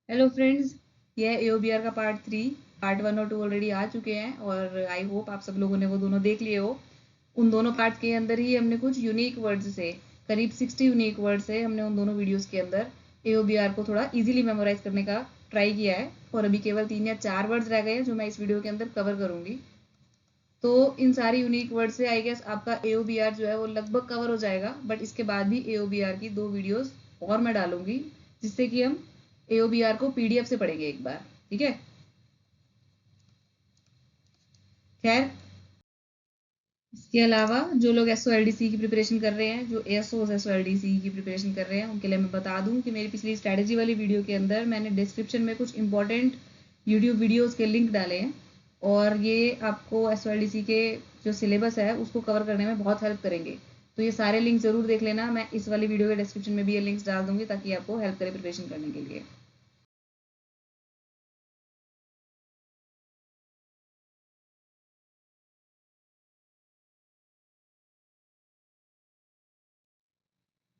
Hello friends, यह एओबीआर का part 1 और 2 ऑलरेडी आ चुके हैं और आई होप आप सब लोगों ने वो दोनों देख लिए हो। उन दोनों पार्ट के अंदर ही हमने कुछ यूनिक वर्ड्स से करीब 60 यूनिक वर्ड से हमने उन दोनों वीडियोस के अंदर एओबीआर को थोड़ा इजीली मेमोराइज करने का ट्राई किया है और अभी केवल 3 या 4 वर्ड्स रह गए हैं जो मैं इस वीडियो के अंदर कवर करूंगी। तो इन सारी यूनिक वर्ड से आई गेस आपका एओबीआर जो है वो लगभग कवर हो जाएगा, बट इसके बाद भी एओबीआर की 2 वीडियोस और मैं डालूंगी जिससे कि हम एओबीआर को पीडीएफ से पढ़ेंगे एक बार। ठीक है, खैर इसके अलावा जो लोग एसओएलडीसी की प्रिपरेशन कर रहे हैं, जो एसओएलडीसी की प्रिपरेशन कर रहे हैं, उनके लिए मैं बता दूं कि मेरी पिछली स्ट्रैटेजी वाली वीडियो के अंदर मैंने डिस्क्रिप्शन में कुछ इंपॉर्टेंट यूट्यूब वीडियोस के लिंक डाले हैं और ये आपको एसओएलडीसी के जो सिलेबस है उसको कवर करने में बहुत हेल्प करेंगे। तो ये सारे लिंक जरूर देख लेना, मैं इस वाली वीडियो के डिस्क्रिप्शन में भी ये लिंक्स डाल दूंगी ताकि आपको हेल्प करे प्रिपरेशन करने के लिए।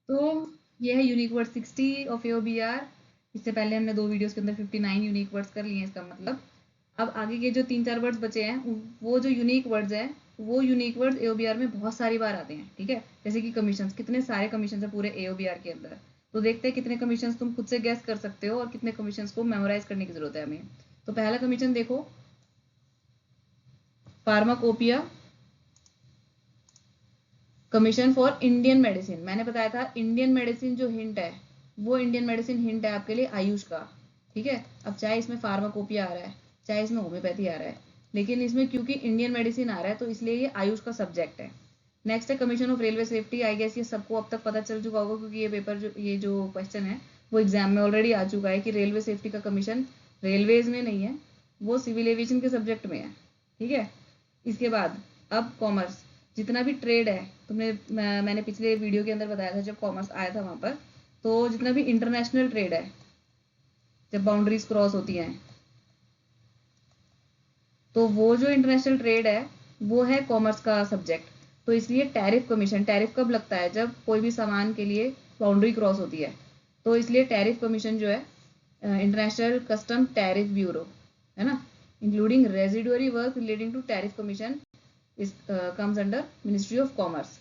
तो ये है यूनिक वर्ड 60 ऑफ एओबीआर। इससे पहले हमने 2 वीडियोस के अंदर 59 यूनिक वर्ड्स कर लिए हैं। इसका मतलब अब आगे के जो 3-4 वर्ड्स बचे हैं वो जो यूनिक वर्ड्स हैं वो यूनिक वर्ड्स एओबीआर में बहुत सारी बार आते हैं। ठीक है, जैसे कि कमीशंस, कितने सारे कमीशंस है पूरे एओबीआर के अंदर। तो देखते हैं कितने कमीशंस तुम खुद से गैस कर सकते हो और कितने कमीशंस को मेमोराइज करने की जरूरत है हमें। तो पहला कमीशन देखो, pharmacopoeia commission for Indian medicine. मैंने बताया था इंडियन मेडिसिन जो हिंट है वो इंडियन मेडिसिन हिंट है आपके लिए आयुष का। ठीक है, अब चाहे इसमें फार्माकोपिया आ रहा है चाहे इसमें होम्योपैथी आ रहा है, लेकिन इसमें क्योंकि इंडियन मेडिसिन आ रहा है तो इसलिए ये आयुष का सब्जेक्ट है। नेक्स्ट है commission of railway safety. I guess ये सबको अब तक पता चल चुका होगा क्योंकि ये जो क्वेश्चन है वो एग्जाम में ऑलरेडी आ चुका है कि रेलवे सेफ्टी का कमीशन रेलवेज में नहीं है, वो सिविल एविएशन के सब्जेक्ट में है। ठीक है, इसके बाद अब कॉमर्स, जितना भी ट्रेड है, मैंने पिछले वीडियो के अंदर बताया था जब कॉमर्स आया था वहां पर, तो जितना भी इंटरनेशनल ट्रेड है, जब बाउंड्रीज क्रॉस होती हैं तो वो जो इंटरनेशनल ट्रेड है वो है कॉमर्स का सब्जेक्ट। तो इसलिए टैरिफ कमीशन, टैरिफ कब लगता है? जब कोई भी सामान के लिए बाउंड्री क्रॉस होती है। तो इसलिए टैरिफ कमीशन जो है इंटरनेशनल कस्टम टैरिफ ब्यूरो है ना, including residuary work relating to tariff commission is comes under ministry of commerce.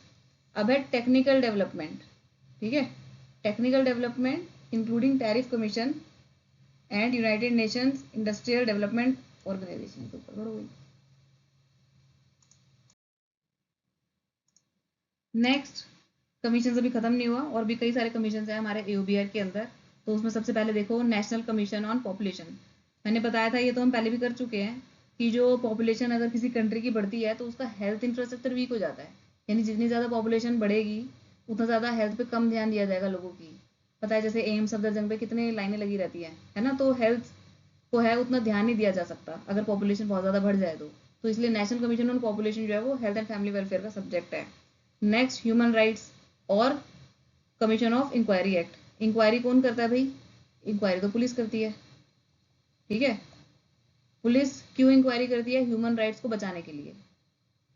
अब है टेक्निकल डेवलपमेंट। ठीक है, technical development including tariff commission and United Nations Industrial Development Organization. तो पकड़ो भाई। नेक्स्ट, कमीशन अभी खत्म नहीं हुआ और भी कई सारे कमीशन हैं हमारे एओबीआर के अंदर। तो उसमें सबसे पहले देखो नेशनल कमीशन ऑन पॉपुलेशन। मैंने बताया था, ये तो हम पहले भी कर चुके हैं, कि जो पॉपुलेशन अगर किसी कंट्री की बढ़ती है तो उसका हेल्थ इंफ्रास्ट्रक्चर वीक हो जाता है। यानी जितनी ज़्यादा पॉपुलेशन बढ़ेगी उतना ज़्यादा हेल्थ पे कम ध्यान दिया जाएगा लोगों की। पता है, जैसे एम्स सफदरजंग पे कितने लाइनें लगी रहती हैं, है ना, तो हेल्थ को है उतना ध्यान नहीं दिया जा सकता अगर पॉपुलेशन बहुत ज़्यादा बढ़ जाए तो इसलिए नेशनल कमीशन ऑन पॉपुलेशन जो है वो हेल्थ एंड फैमिली वेलफेयर का सब्जेक्ट है। नेक्स्ट, ह्यूमन राइट्स और commission of inquiry act. Inquiry कौन करता है भाई? इंक्वायरी तो पुलिस करती है। ठीक है, पुलिस क्यों इंक्वायरी करती है? ह्यूमन राइट्स को बचाने के लिए,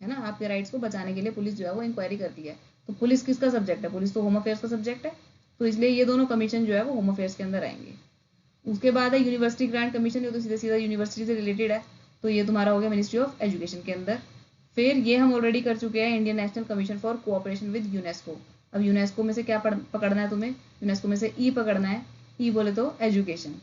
है ना, आपके राइट्स को बचाने के लिए पुलिस जो है वो इंक्वायरी करती है। तो पुलिस किसका सब्जेक्ट है? पुलिस तो होम अफेयर्स का सब्जेक्ट है। तो इसलिए ये दोनों कमीशन जो है वो होम अफेयर्स के अंदर आएंगे। उसके बाद है यूनिवर्सिटी ग्रांट कमीशन, ये तो सीधा सीधा यूनिवर्सिटी से रिलेटेड है, तो ये तुम्हारा हो गया मिनिस्ट्री ऑफ एजुकेशन के अंदर। फिर ये हम ऑलरेडी कर चुके हैं Indian national commission for cooperation with UNESCO. अब यूनेस्को में से क्या पकड़ना है तुम्हें? यूनेस्को में से ई पकड़ना है। ई बोले तो एजुकेशन,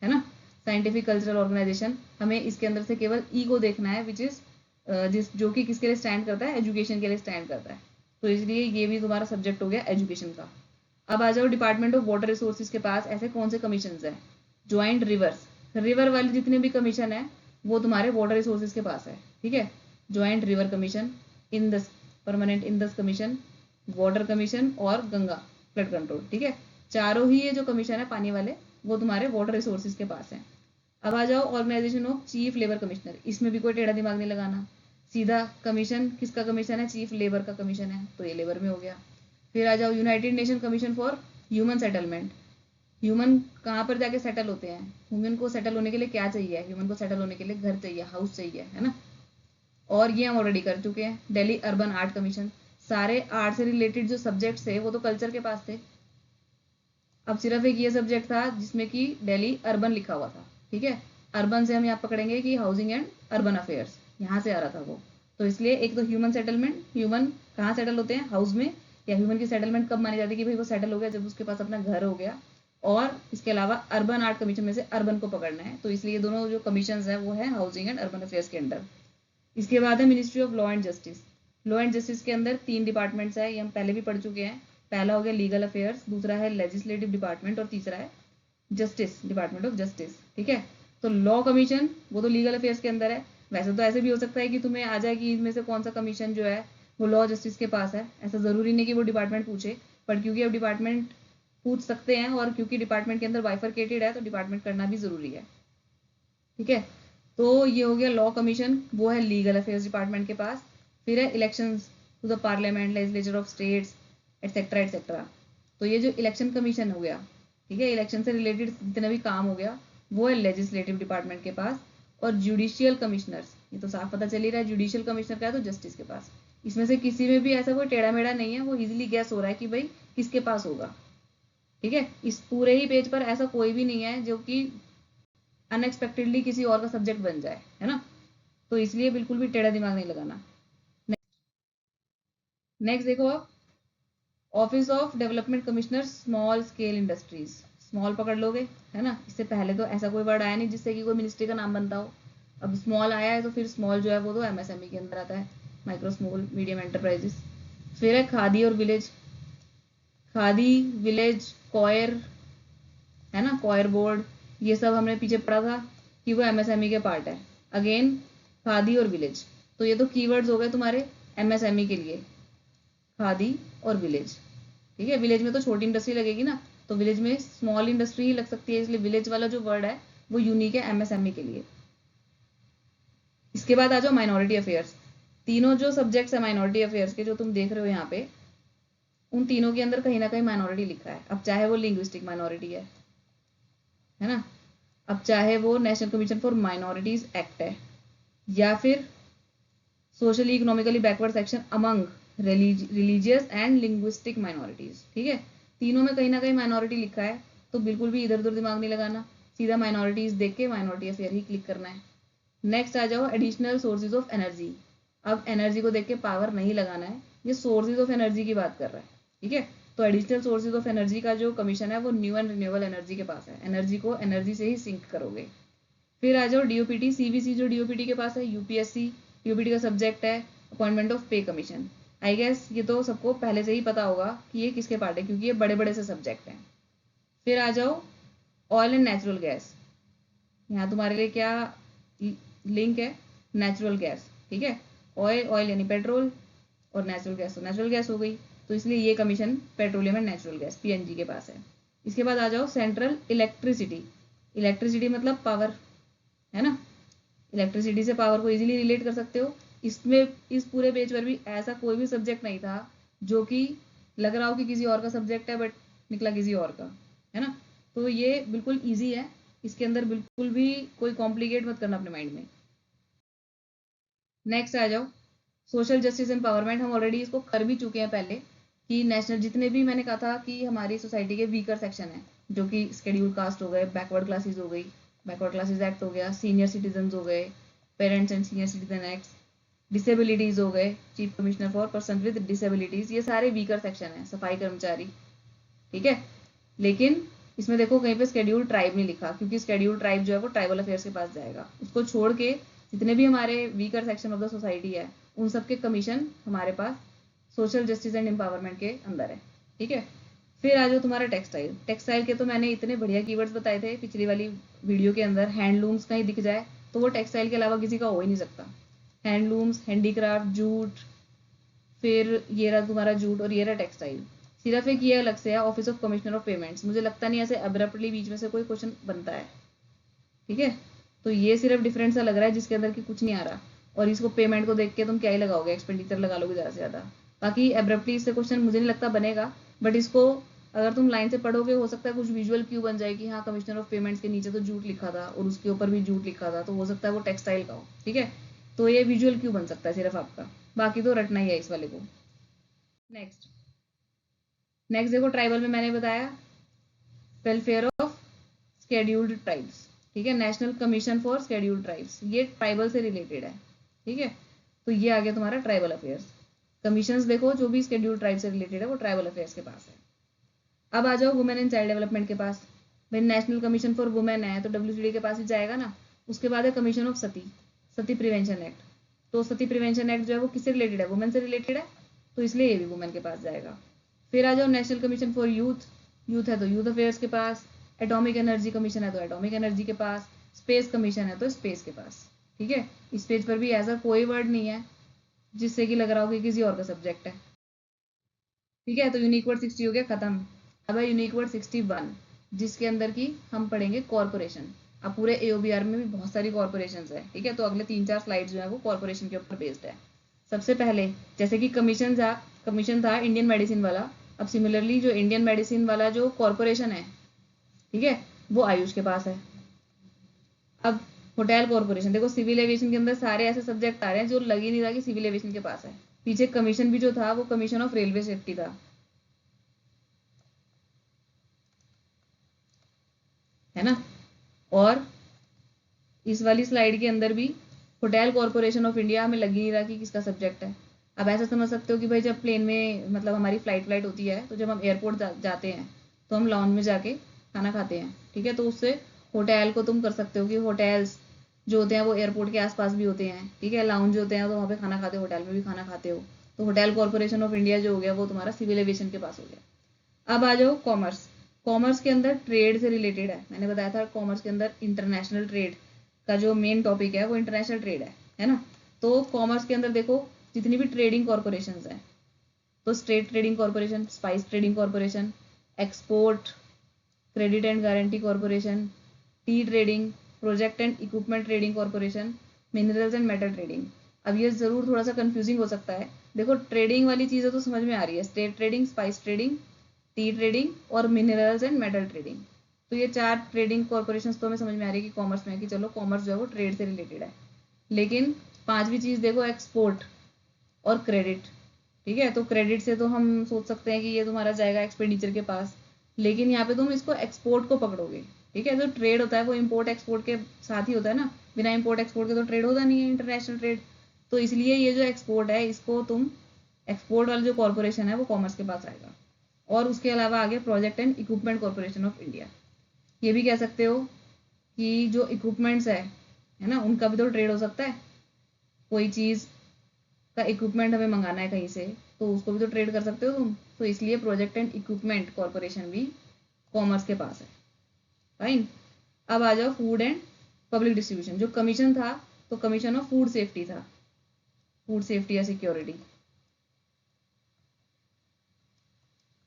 है ना, साइंटिफिक कल्चरल ऑर्गेनाइजेशन। हमें इसके अंदर से केवल ई को देखना है, विच इज जो कि किसके लिए स्टैंड करता है? एजुकेशन के लिए स्टैंड करता है। तो इसलिए ये भी तुम्हारा सब्जेक्ट हो गया एजुकेशन का। अब आ जाओ डिपार्टमेंट ऑफ वाटर रिसोर्सेज के पास ऐसे कौन से कमीशन है? ज्वाइंट रिवर्स, रिवर वाले जितने भी कमीशन है वो तुम्हारे वाटर रिसोर्सेज के पास है। ठीक है, joint river commission, Indus permanent Indus commission, water commission और गंगा फ्लड कंट्रोल। ठीक है, चारों ही ये जो कमीशन है पानी वाले वो तुम्हारे वाटर रिसोर्सेज के पास है। अब आ जाओ organisation of chief labour commissioner. इसमें भी कोई टेढ़ा दिमाग नहीं लगाना, सीधा कमीशन किसका कमीशन है? चीफ लेबर का कमीशन है, तो ये लेबर में हो गया। फिर आ जाओ United nation commission for human settlement. Human कहाँ पर जाके सेटल होते हैं? ह्यूमन को सेटल होने के लिए क्या चाहिए? ह्यूमन को सेटल होने के लिए घर चाहिए, हाउस चाहिए, है ना। और ये हम ऑलरेडी कर चुके हैं। दिल्ली अर्बन आर्ट कमीशन, सारे आर्ट से रिलेटेड जो सब्जेक्ट्स थे वो तो कल्चर के पास थे। अब सिर्फ एक ये सब्जेक्ट था जिसमें कि दिल्ली अर्बन लिखा हुआ था, ठीक है। अर्बन से हम यहाँ पकड़ेंगे कि हाउसिंग एंड अर्बन अफेयर्स, यहाँ से आ रहा था वो। तो इसलिए एक तो ह्यूमन सेटलमेंट, ह्यूमन कहाँ सेटल होते हैं, हाउस में, या ह्यूमन की सेटलमेंट कब मानी जाती है कि भाई वो सेटल हो गया जब उसके पास अपना घर हो गया। और इसके अलावा अर्बन आर्ट कमीशन में से अर्बन को पकड़ना है, तो इसलिए दोनों जो कमीशन है वो है हाउसिंग एंड अर्बन अफेयर्स के अंडर। इसके बाद है ministry of law and justice. Law and justice के अंदर 3 डिपार्टमेंट्स है, ये हम पहले भी पढ़ चुके हैं। पहला हो गया लीगल अफेयर्स, दूसरा है लेजिस्लेटिव डिपार्टमेंट और तीसरा है जस्टिस, डिपार्टमेंट ऑफ जस्टिस, ठीक है। तो लॉ कमीशन वो तो लीगल अफेयर्स के अंदर है। वैसे तो ऐसे भी हो सकता है कि तुम्हें आ जाए कि इनमें से कौन सा कमीशन जो है वो लॉ जस्टिस के पास है, ऐसा ज़रूरी नहीं कि वो डिपार्टमेंट पूछे, पर क्योंकि अब डिपार्टमेंट पूछ सकते हैं और क्योंकि डिपार्टमेंट के अंदर बाइफरकेटेड है तो डिपार्टमेंट करना भी ज़रूरी है, ठीक है। तो ये हो गया लॉ कमीशन, वो है लीगल अफेयर्स डिपार्टमेंट के पास। फिर है elections to the parliament, legislature of states, etcetera etcetera. तो ये जो इलेक्शन कमीशन हो गया, ठीक है, इलेक्शन से रिलेटेड जितना भी काम हो गया वो है लेजिस्लेटिव डिपार्टमेंट के पास। और जुडिशियल कमिश्नर्स, ये तो साफ पता चल ही रहा है जुडिशियल कमिश्नर का है तो जस्टिस के पास। इसमें से किसी में भी ऐसा कोई टेढ़ा मेढ़ा नहीं है, वो इजीली गैस हो रहा है कि भाई किसके पास होगा, ठीक है। इस पूरे ही पेज पर ऐसा कोई भी नहीं है जो कि अनएक्सपेक्टेडली किसी और का सब्जेक्ट बन जाए, है ना। तो इसलिए बिल्कुल भी टेढ़ा दिमाग नहीं लगाना। नेक्स्ट देखो आप, office of development commissioner small scale industries. Small पकड़ लोगे, है ना। इससे पहले तो ऐसा कोई वर्ड आया नहीं जिससे कि कोई मिनिस्ट्री का नाम बनता हो। अब स्मॉल आया है तो फिर स्मॉल जो है वो तो एमएसएमई के अंदर आता है, माइक्रो स्मॉल मीडियम एंटरप्राइजेस। फिर है खादी और विलेज, खादी, विलेज, कॉयर, है ना, कॉयर बोर्ड, ये सब हमने पीछे पढ़ा था कि वो एमएसएमई के पार्ट है। अगेन खादी और विलेज, तो ये तो कीवर्ड्स हो गए तुम्हारे एमएसएमई के लिए, खादी और विलेज, ठीक है। विलेज में तो छोटी इंडस्ट्री लगेगी ना, तो विलेज में स्मॉल इंडस्ट्री ही लग सकती है, इसलिए विलेज वाला जो वर्ड है वो यूनिक है एमएसएमई के लिए। इसके बाद आ जाओ माइनॉरिटी अफेयर्स। तीनों जो सब्जेक्ट्स है माइनॉरिटी अफेयर्स के जो तुम देख रहे हो यहाँ पे, उन तीनों के अंदर कहीं ना कहीं माइनॉरिटी लिखा है। अब चाहे वो लिंग्विस्टिक माइनॉरिटी है ना, अब चाहे वो national commission for minorities act है, या फिर socially economically backward section among religious and linguistic minorities, ठीक है। तीनों में कहीं ना कहीं माइनॉरिटी लिखा है, तो बिल्कुल भी इधर उधर दिमाग नहीं लगाना, सीधा माइनॉरिटीज देख के माइनॉरिटी अफेयर ही क्लिक करना है। नेक्स्ट आ जाओ एडिशनल सोर्सेज ऑफ एनर्जी। अब एनर्जी को देख के पावर नहीं लगाना है, ये सोर्सेज ऑफ एनर्जी की बात कर रहा है, ठीक है। तो एडिशनल सोर्सेज ऑफ एनर्जी का जो कमीशन है वो न्यू एंड रिन्यूएबल एनर्जी के पास है, एनर्जी को एनर्जी से ही सिंक करोगे। फिर आ जाओ डीओपीटी, सीबीसी जो डीओपीटी के पास है, यूपीएससी, डीओपीटी का सब्जेक्ट है अपॉइंटमेंट ऑफ पे कमीशन। आई गेस ये तो सबको पहले से ही पता होगा कि ये किसके पार्ट है, क्योंकि ये बड़े बड़े से सब्जेक्ट हैं। फिर आ जाओ ऑयल एंड नेचुरल गैस, यहाँ तुम्हारे लिए क्या लिंक है, नेचुरल गैस, ठीक है। ऑयल, ऑयल यानी पेट्रोल, और नेचुरल गैस तो नेचुरल गैस हो गई, तो इसलिए ये commission petroleum and natural gas PNG के पास है। इसके बाद आ जाओ सेंट्रल इलेक्ट्रिसिटी, इलेक्ट्रिसिटी मतलब पावर, है ना। इलेक्ट्रिसिटी से पावर को इजीली रिलेट कर सकते हो। इसमें इस पूरे पेज पर भी ऐसा कोई भी सब्जेक्ट नहीं था जो कि लग रहा हो कि किसी और का सब्जेक्ट है बट निकला किसी और का, है ना। तो ये बिल्कुल ईजी है, इसके अंदर बिल्कुल भी कोई कॉम्प्लिकेट मत करना अपने माइंड में। नेक्स्ट आ जाओ सोशल जस्टिस एम्पावरमेंट, हम ऑलरेडी इसको कर भी चुके हैं पहले, कि नेशनल जितने भी मैंने कहा था कि हमारी सोसाइटी के वीकर सेक्शन है, जो कि शेड्यूल कास्ट हो गए, बैकवर्ड क्लासेस हो गई, बैकवर्ड क्लासेस एक्ट हो गया, सीनियर सिटीजन हो गए, parents and senior citizen act, disabilities हो गए, chief commissioner for person with disabilities, ये सारे वीकर सेक्शन है, सफाई कर्मचारी, ठीक है। लेकिन इसमें देखो कहीं पे स्केड्यूल ट्राइब नहीं लिखा, क्योंकि स्केड्यूल ट्राइब जो है वो ट्राइबल अफेयर्स के पास जाएगा। उसको छोड़ के जितने भी हमारे weaker section of the society है उन सबके कमीशन हमारे पास सोशल जस्टिस एंड एम्पावरमेंट के अंदर है, ठीक है। फिर आ जाओ तुम्हारा टेक्सटाइल, टेक्सटाइल के तो मैंने इतने बढ़िया कीवर्ड्स बताए थे पिछली वाली वीडियो के अंदर, हैंडलूम्स कहीं दिख जाए तो वो टेक्सटाइल के अलावा किसी का हो ही नहीं सकता। हैंडलूम्स, हैंडीक्राफ्ट, जूट, फिर ये रहा तुम्हारा जूट और ये रहा टेक्सटाइल। सिर्फ एक ये अलग से है office of commissioner of payments, मुझे लगता नहीं ऐसे अब्रप्टली बीच में से कोई क्वेश्चन बनता है, ठीक है। तो ये सिर्फ डिफरेंट सा लग रहा है जिसके अंदर की कुछ नहीं आ रहा, और इसको पेमेंट को देख के तुम क्या ही लगाओगे, एक्सपेंडिचर लगा लोगे ज़्यादा से ज़्यादा। बाकी एब्रप्टली इससे क्वेश्चन मुझे नहीं लगता बनेगा, बट इसको अगर तुम लाइन से पढ़ोगे हो सकता है कुछ विजुअल क्यू बन जाए कि हाँ कमिश्नर ऑफ पेमेंट्स के नीचे तो जूट लिखा था और उसके ऊपर भी जूट लिखा था, तो हो सकता है वो टेक्सटाइल का हो, ठीक है। तो ये विजुअल क्यू बन सकता है सिर्फ आपका, बाकी तो रटना ही है इस वाले को। नेक्स्ट, नेक्स्ट देखो ट्राइबल में मैंने बताया वेलफेयर ऑफ शेड्यूल्ड ट्राइब्स, ठीक है, national commission for scheduled tribes, ये ट्राइबल से रिलेटेड है, ठीक है। तो ये आ गया तुम्हारा ट्राइबल अफेयर्स। कमीशंस देखो जो भी शेड्यूल्ड ट्राइब से रिलेटेड है वो ट्राइबल अफेयर्स के पास है। अब आ जाओ वुमेन एंड चाइल्ड डेवलपमेंट के पास। भाई नेशनल कमीशन फॉर वुमेन है तो WCD के पास ही जाएगा ना। उसके बाद है commission of Sati, Sati prevention act. तो सती प्रिवेंशन एक्ट जो है वो किससे रिलेटेड है, वुमेन से रिलेटेड है, तो इसलिए ये भी वुमेन के पास जाएगा। फिर आ जाओ national commission for youth, youth है तो यूथ अफेयर्स के पास, एटॉमिक एनर्जी कमीशन है तो एटॉमिक एनर्जी के पास, स्पेस कमीशन है तो स्पेस के पास, ठीक है। इस पेज पर भी ऐसा कोई वर्ड नहीं है जिससे कि लग रहा हो कि किसी और का सब्जेक्ट है, ठीक है। तो यूनिक वर्ड 60 हो गया खत्म। अब है यूनिक वर्ड 61 जिसके अंदर की हम पढ़ेंगे कॉर्पोरेशन। अब पूरे AOBR में भी बहुत सारी कॉर्पोरेशन है, ठीक है। तो अगले 3-4 स्लाइड जो है वो कॉर्पोरेशन के ऊपर बेस्ड है। सबसे पहले जैसे कि कमीशन था इंडियन मेडिसिन वाला, अब सिमिलरली जो इंडियन मेडिसिन वाला जो कॉर्पोरेशन है, ठीक है, वो आयुष के पास है। अब होटल कॉर्पोरेशन, देखो सिविल एविएशन के अंदर सारे ऐसे सब्जेक्ट आ रहे हैं जो लग ही नहीं रहा कि सिविल एविएशन के पास है। पीछे कमीशन भी जो था वो कमीशन ऑफ रेलवे सेफ्टी था, है ना। और इस वाली स्लाइड के अंदर भी होटल कॉर्पोरेशन ऑफ इंडिया हमें लग ही नहीं रहा कि किसका सब्जेक्ट है। अब ऐसा समझ सकते हो कि भाई जब प्लेन में मतलब हमारी फ्लाइट होती है तो जब हम एयरपोर्ट जाते हैं तो हम लाउंज में जाके खाना खाते हैं, ठीक है। तो उससे होटल को तुम कर सकते हो कि होटल्स जो होते हैं वो एयरपोर्ट के आसपास भी होते हैं, ठीक है। लाउंज होते हैं तो वहाँ पे खाना खाते हो, होटल में भी खाना खाते हो। तो होटल कॉर्पोरेशन ऑफ इंडिया जो हो गया वो तुम्हारा सिविल एविएशन के पास हो गया। अब आ जाओ कॉमर्स। कॉमर्स के अंदर ट्रेड से रिलेटेड है, मैंने बताया था कॉमर्स के अंदर इंटरनेशनल ट्रेड का जो मेन टॉपिक है वो इंटरनेशनल ट्रेड है ना। तो कॉमर्स के अंदर देखो जितनी भी ट्रेडिंग कॉर्पोरेशन है, तो state trading corporation, spice trading corporation, export credit and guarantee corporation, T trading, project and equipment trading corporation, minerals and metal trading. अब ये जरूर थोड़ा सा कंफ्यूजिंग हो सकता है। देखो ट्रेडिंग वाली चीजें तो समझ में आ रही है, state trading, spice trading, T trading और मिनरल्स एंड मेटल ट्रेडिंग। तो ये 4 ट्रेडिंग कॉर्पोरेशन तो हमें समझ में आ रही है कि कॉमर्स में, कि चलो कॉमर्स जो है वो ट्रेड से रिलेटेड है। लेकिन 5वीं चीज देखो एक्सपोर्ट और क्रेडिट, ठीक है। तो क्रेडिट से तो हम सोच सकते हैं कि ये तुम्हारा जाएगा एक्सपेंडिचर के पास, लेकिन यहाँ पे तुम इसको एक्सपोर्ट को पकड़ोगे, ठीक है। जो ट्रेड होता है वो इम्पोर्ट एक्सपोर्ट के साथ ही होता है ना, बिना इम्पोर्ट एक्सपोर्ट के तो ट्रेड होता नहीं है, इंटरनेशनल ट्रेड। तो इसलिए ये जो एक्सपोर्ट है इसको तुम, एक्सपोर्ट वाला जो कॉर्पोरेशन है वो कॉमर्स के पास आएगा। और उसके अलावा आगे project and equipment corporation of India. ये भी कह सकते हो कि जो इक्विपमेंट्स है ना, उनका भी तो ट्रेड हो सकता है। कोई चीज़ का इक्विपमेंट हमें मंगाना है कहीं से तो उसको भी तो ट्रेड कर सकते हो तुम। तो इसलिए प्रोजेक्ट एंड इक्विपमेंट कॉर्पोरेशन भी कॉमर्स के पास है, फाइन। अब आ जाओ फूड एंड पब्लिक डिस्ट्रीब्यूशन। जो कमीशन था तो कमीशन ऑफ फूड सेफ्टी था, फूड सेफ्टी या सिक्योरिटी,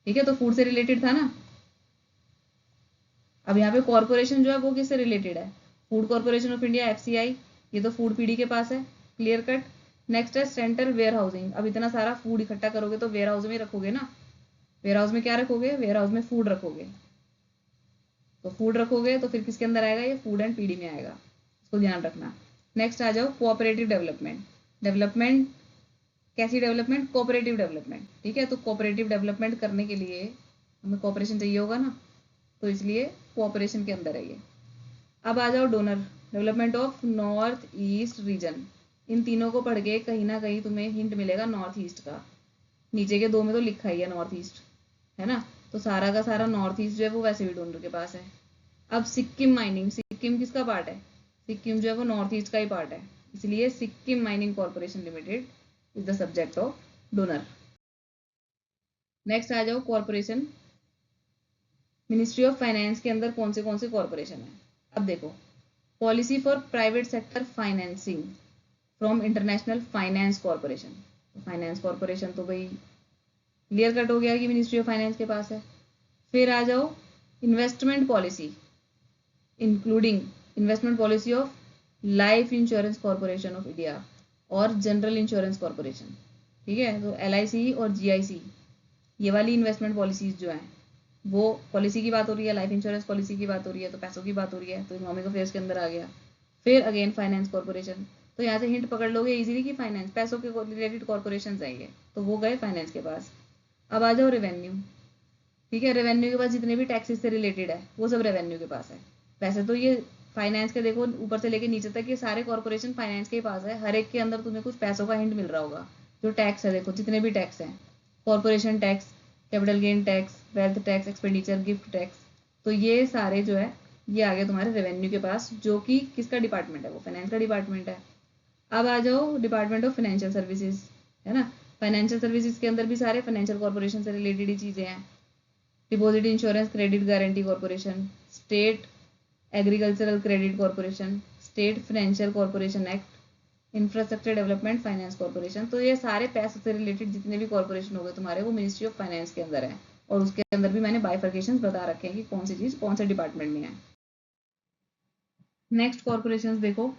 ठीक है। तो फूड से रिलेटेड था ना। अब यहाँ पे कॉर्पोरेशन जो है वो किससे रिलेटेड है, food corporation of India FCI, ये तो फूड PD के पास है, क्लियर कट। नेक्स्ट है सेंट्रल वेयर हाउसिंग। अब इतना सारा फूड इकट्ठा करोगे तो वेयर हाउस में रखोगे ना, वेयर हाउस में क्या रखोगे, वेयर हाउस में फूड रखोगे। तो फूड रखोगे तो फिर किसके अंदर आएगा, ये फूड एंड PD में आएगा, इसको ध्यान रखना। नेक्स्ट आ जाओ कोऑपरेटिव डेवलपमेंट। डेवलपमेंट कैसी डेवलपमेंट, कोऑपरेटिव डेवलपमेंट, ठीक है। तो कोऑपरेटिव डेवलपमेंट करने के लिए हमें कोऑपरेशन चाहिए होगा ना, तो इसलिए कोऑपरेशन के अंदर है ये। अब आ जाओ DoNER, development of North East region. इन तीनों को पढ़ के कहीं ना कहीं तुम्हें हिंट मिलेगा नॉर्थ ईस्ट का, नीचे के 2 में तो लिखा ही है नॉर्थ ईस्ट, है ना। तो सारा का सारा नॉर्थ ईस्ट जो है वो वैसे भी डोनर के पास है। अब सिक्किम माइनिंग, सिक्किम किसका पार्ट है, सिक्किम जो है वो नॉर्थ ईस्ट का ही पार्ट है, इसलिए Sikkim mining corporation limited is the subject of DoNER. Next आ जाओ कॉर्पोरेशन। मिनिस्ट्री ऑफ फाइनेंस के अंदर कौन से कॉर्पोरेशन है। अब देखो policy for private sector financing from international finance corporation. Finance corporation तो भाई क्लियर कट हो गया कि मिनिस्ट्री ऑफ फाइनेंस के पास है। फिर आ जाओ investment policy, including investment policy of life insurance corporation of India और जनरल इंश्योरेंस कॉर्पोरेशन, ठीक है। तो LIC और GIC, ये वाली इन्वेस्टमेंट पॉलिसीज जो हैं वो पॉलिसी की बात हो रही है, लाइफ इंश्योरेंस पॉलिसी की बात हो रही है, तो पैसों की बात हो रही है, तो इकोनॉमिक अफेयर्स के अंदर आ गया। फिर अगेन फाइनेंस कॉर्पोरेशन, तो यहाँ से हिंट पकड़ लोगे इजीली कि फाइनेंस पैसों के रिलेटेड कॉर्पोरेशन आएंगे, तो वो गए फाइनेंस के पास। अब आ जाओ रेवेन्यू। ठीक है। रेवेन्यू के पास जितने भी टैक्सेस से रिलेटेड है वो सब रेवेन्यू के पास है। वैसे तो ये फाइनेंस के देखो ऊपर से लेके नीचे तक ये सारे कॉर्पोरेशन फाइनेंस के ही पास है। हर एक के अंदर तुम्हें कुछ पैसों का हिंट मिल रहा होगा। जो टैक्स है देखो जितने भी टैक्स हैं, corporation tax, capital gain tax, wealth tax, expenditure, gift tax, तो ये सारे जो है ये आ गए तुम्हारे रेवेन्यू के पास, जो कि किसका डिपार्टमेंट है, वो फाइनेंस का डिपार्टमेंट है। अब आ जाओ डिपार्टमेंट ऑफ फाइनेंशियल सर्विसेज, है ना। फाइनेंशियल सर्विसेज के अंदर भी सारे फाइनेंशियल कॉर्पोरेशन से रिलेटेड ही चीज़ें हैं। Deposit insurance credit guarantee corporation, state agricultural credit corporation, state financial corporation act, infrastructure development finance corporation. तो ये सारे पैसे से रिलेटेड जितने भी कॉर्पोरेशन हो गए तुम्हारे, वो मिनिस्ट्री ऑफ फाइनेंस के अंदर है। और उसके अंदर भी मैंने बाइफर्केशन बता रखे हैं कि कौन सी चीज़ कौन से डिपार्टमेंट में है। नेक्स्ट कॉर्पोरेशन देखो,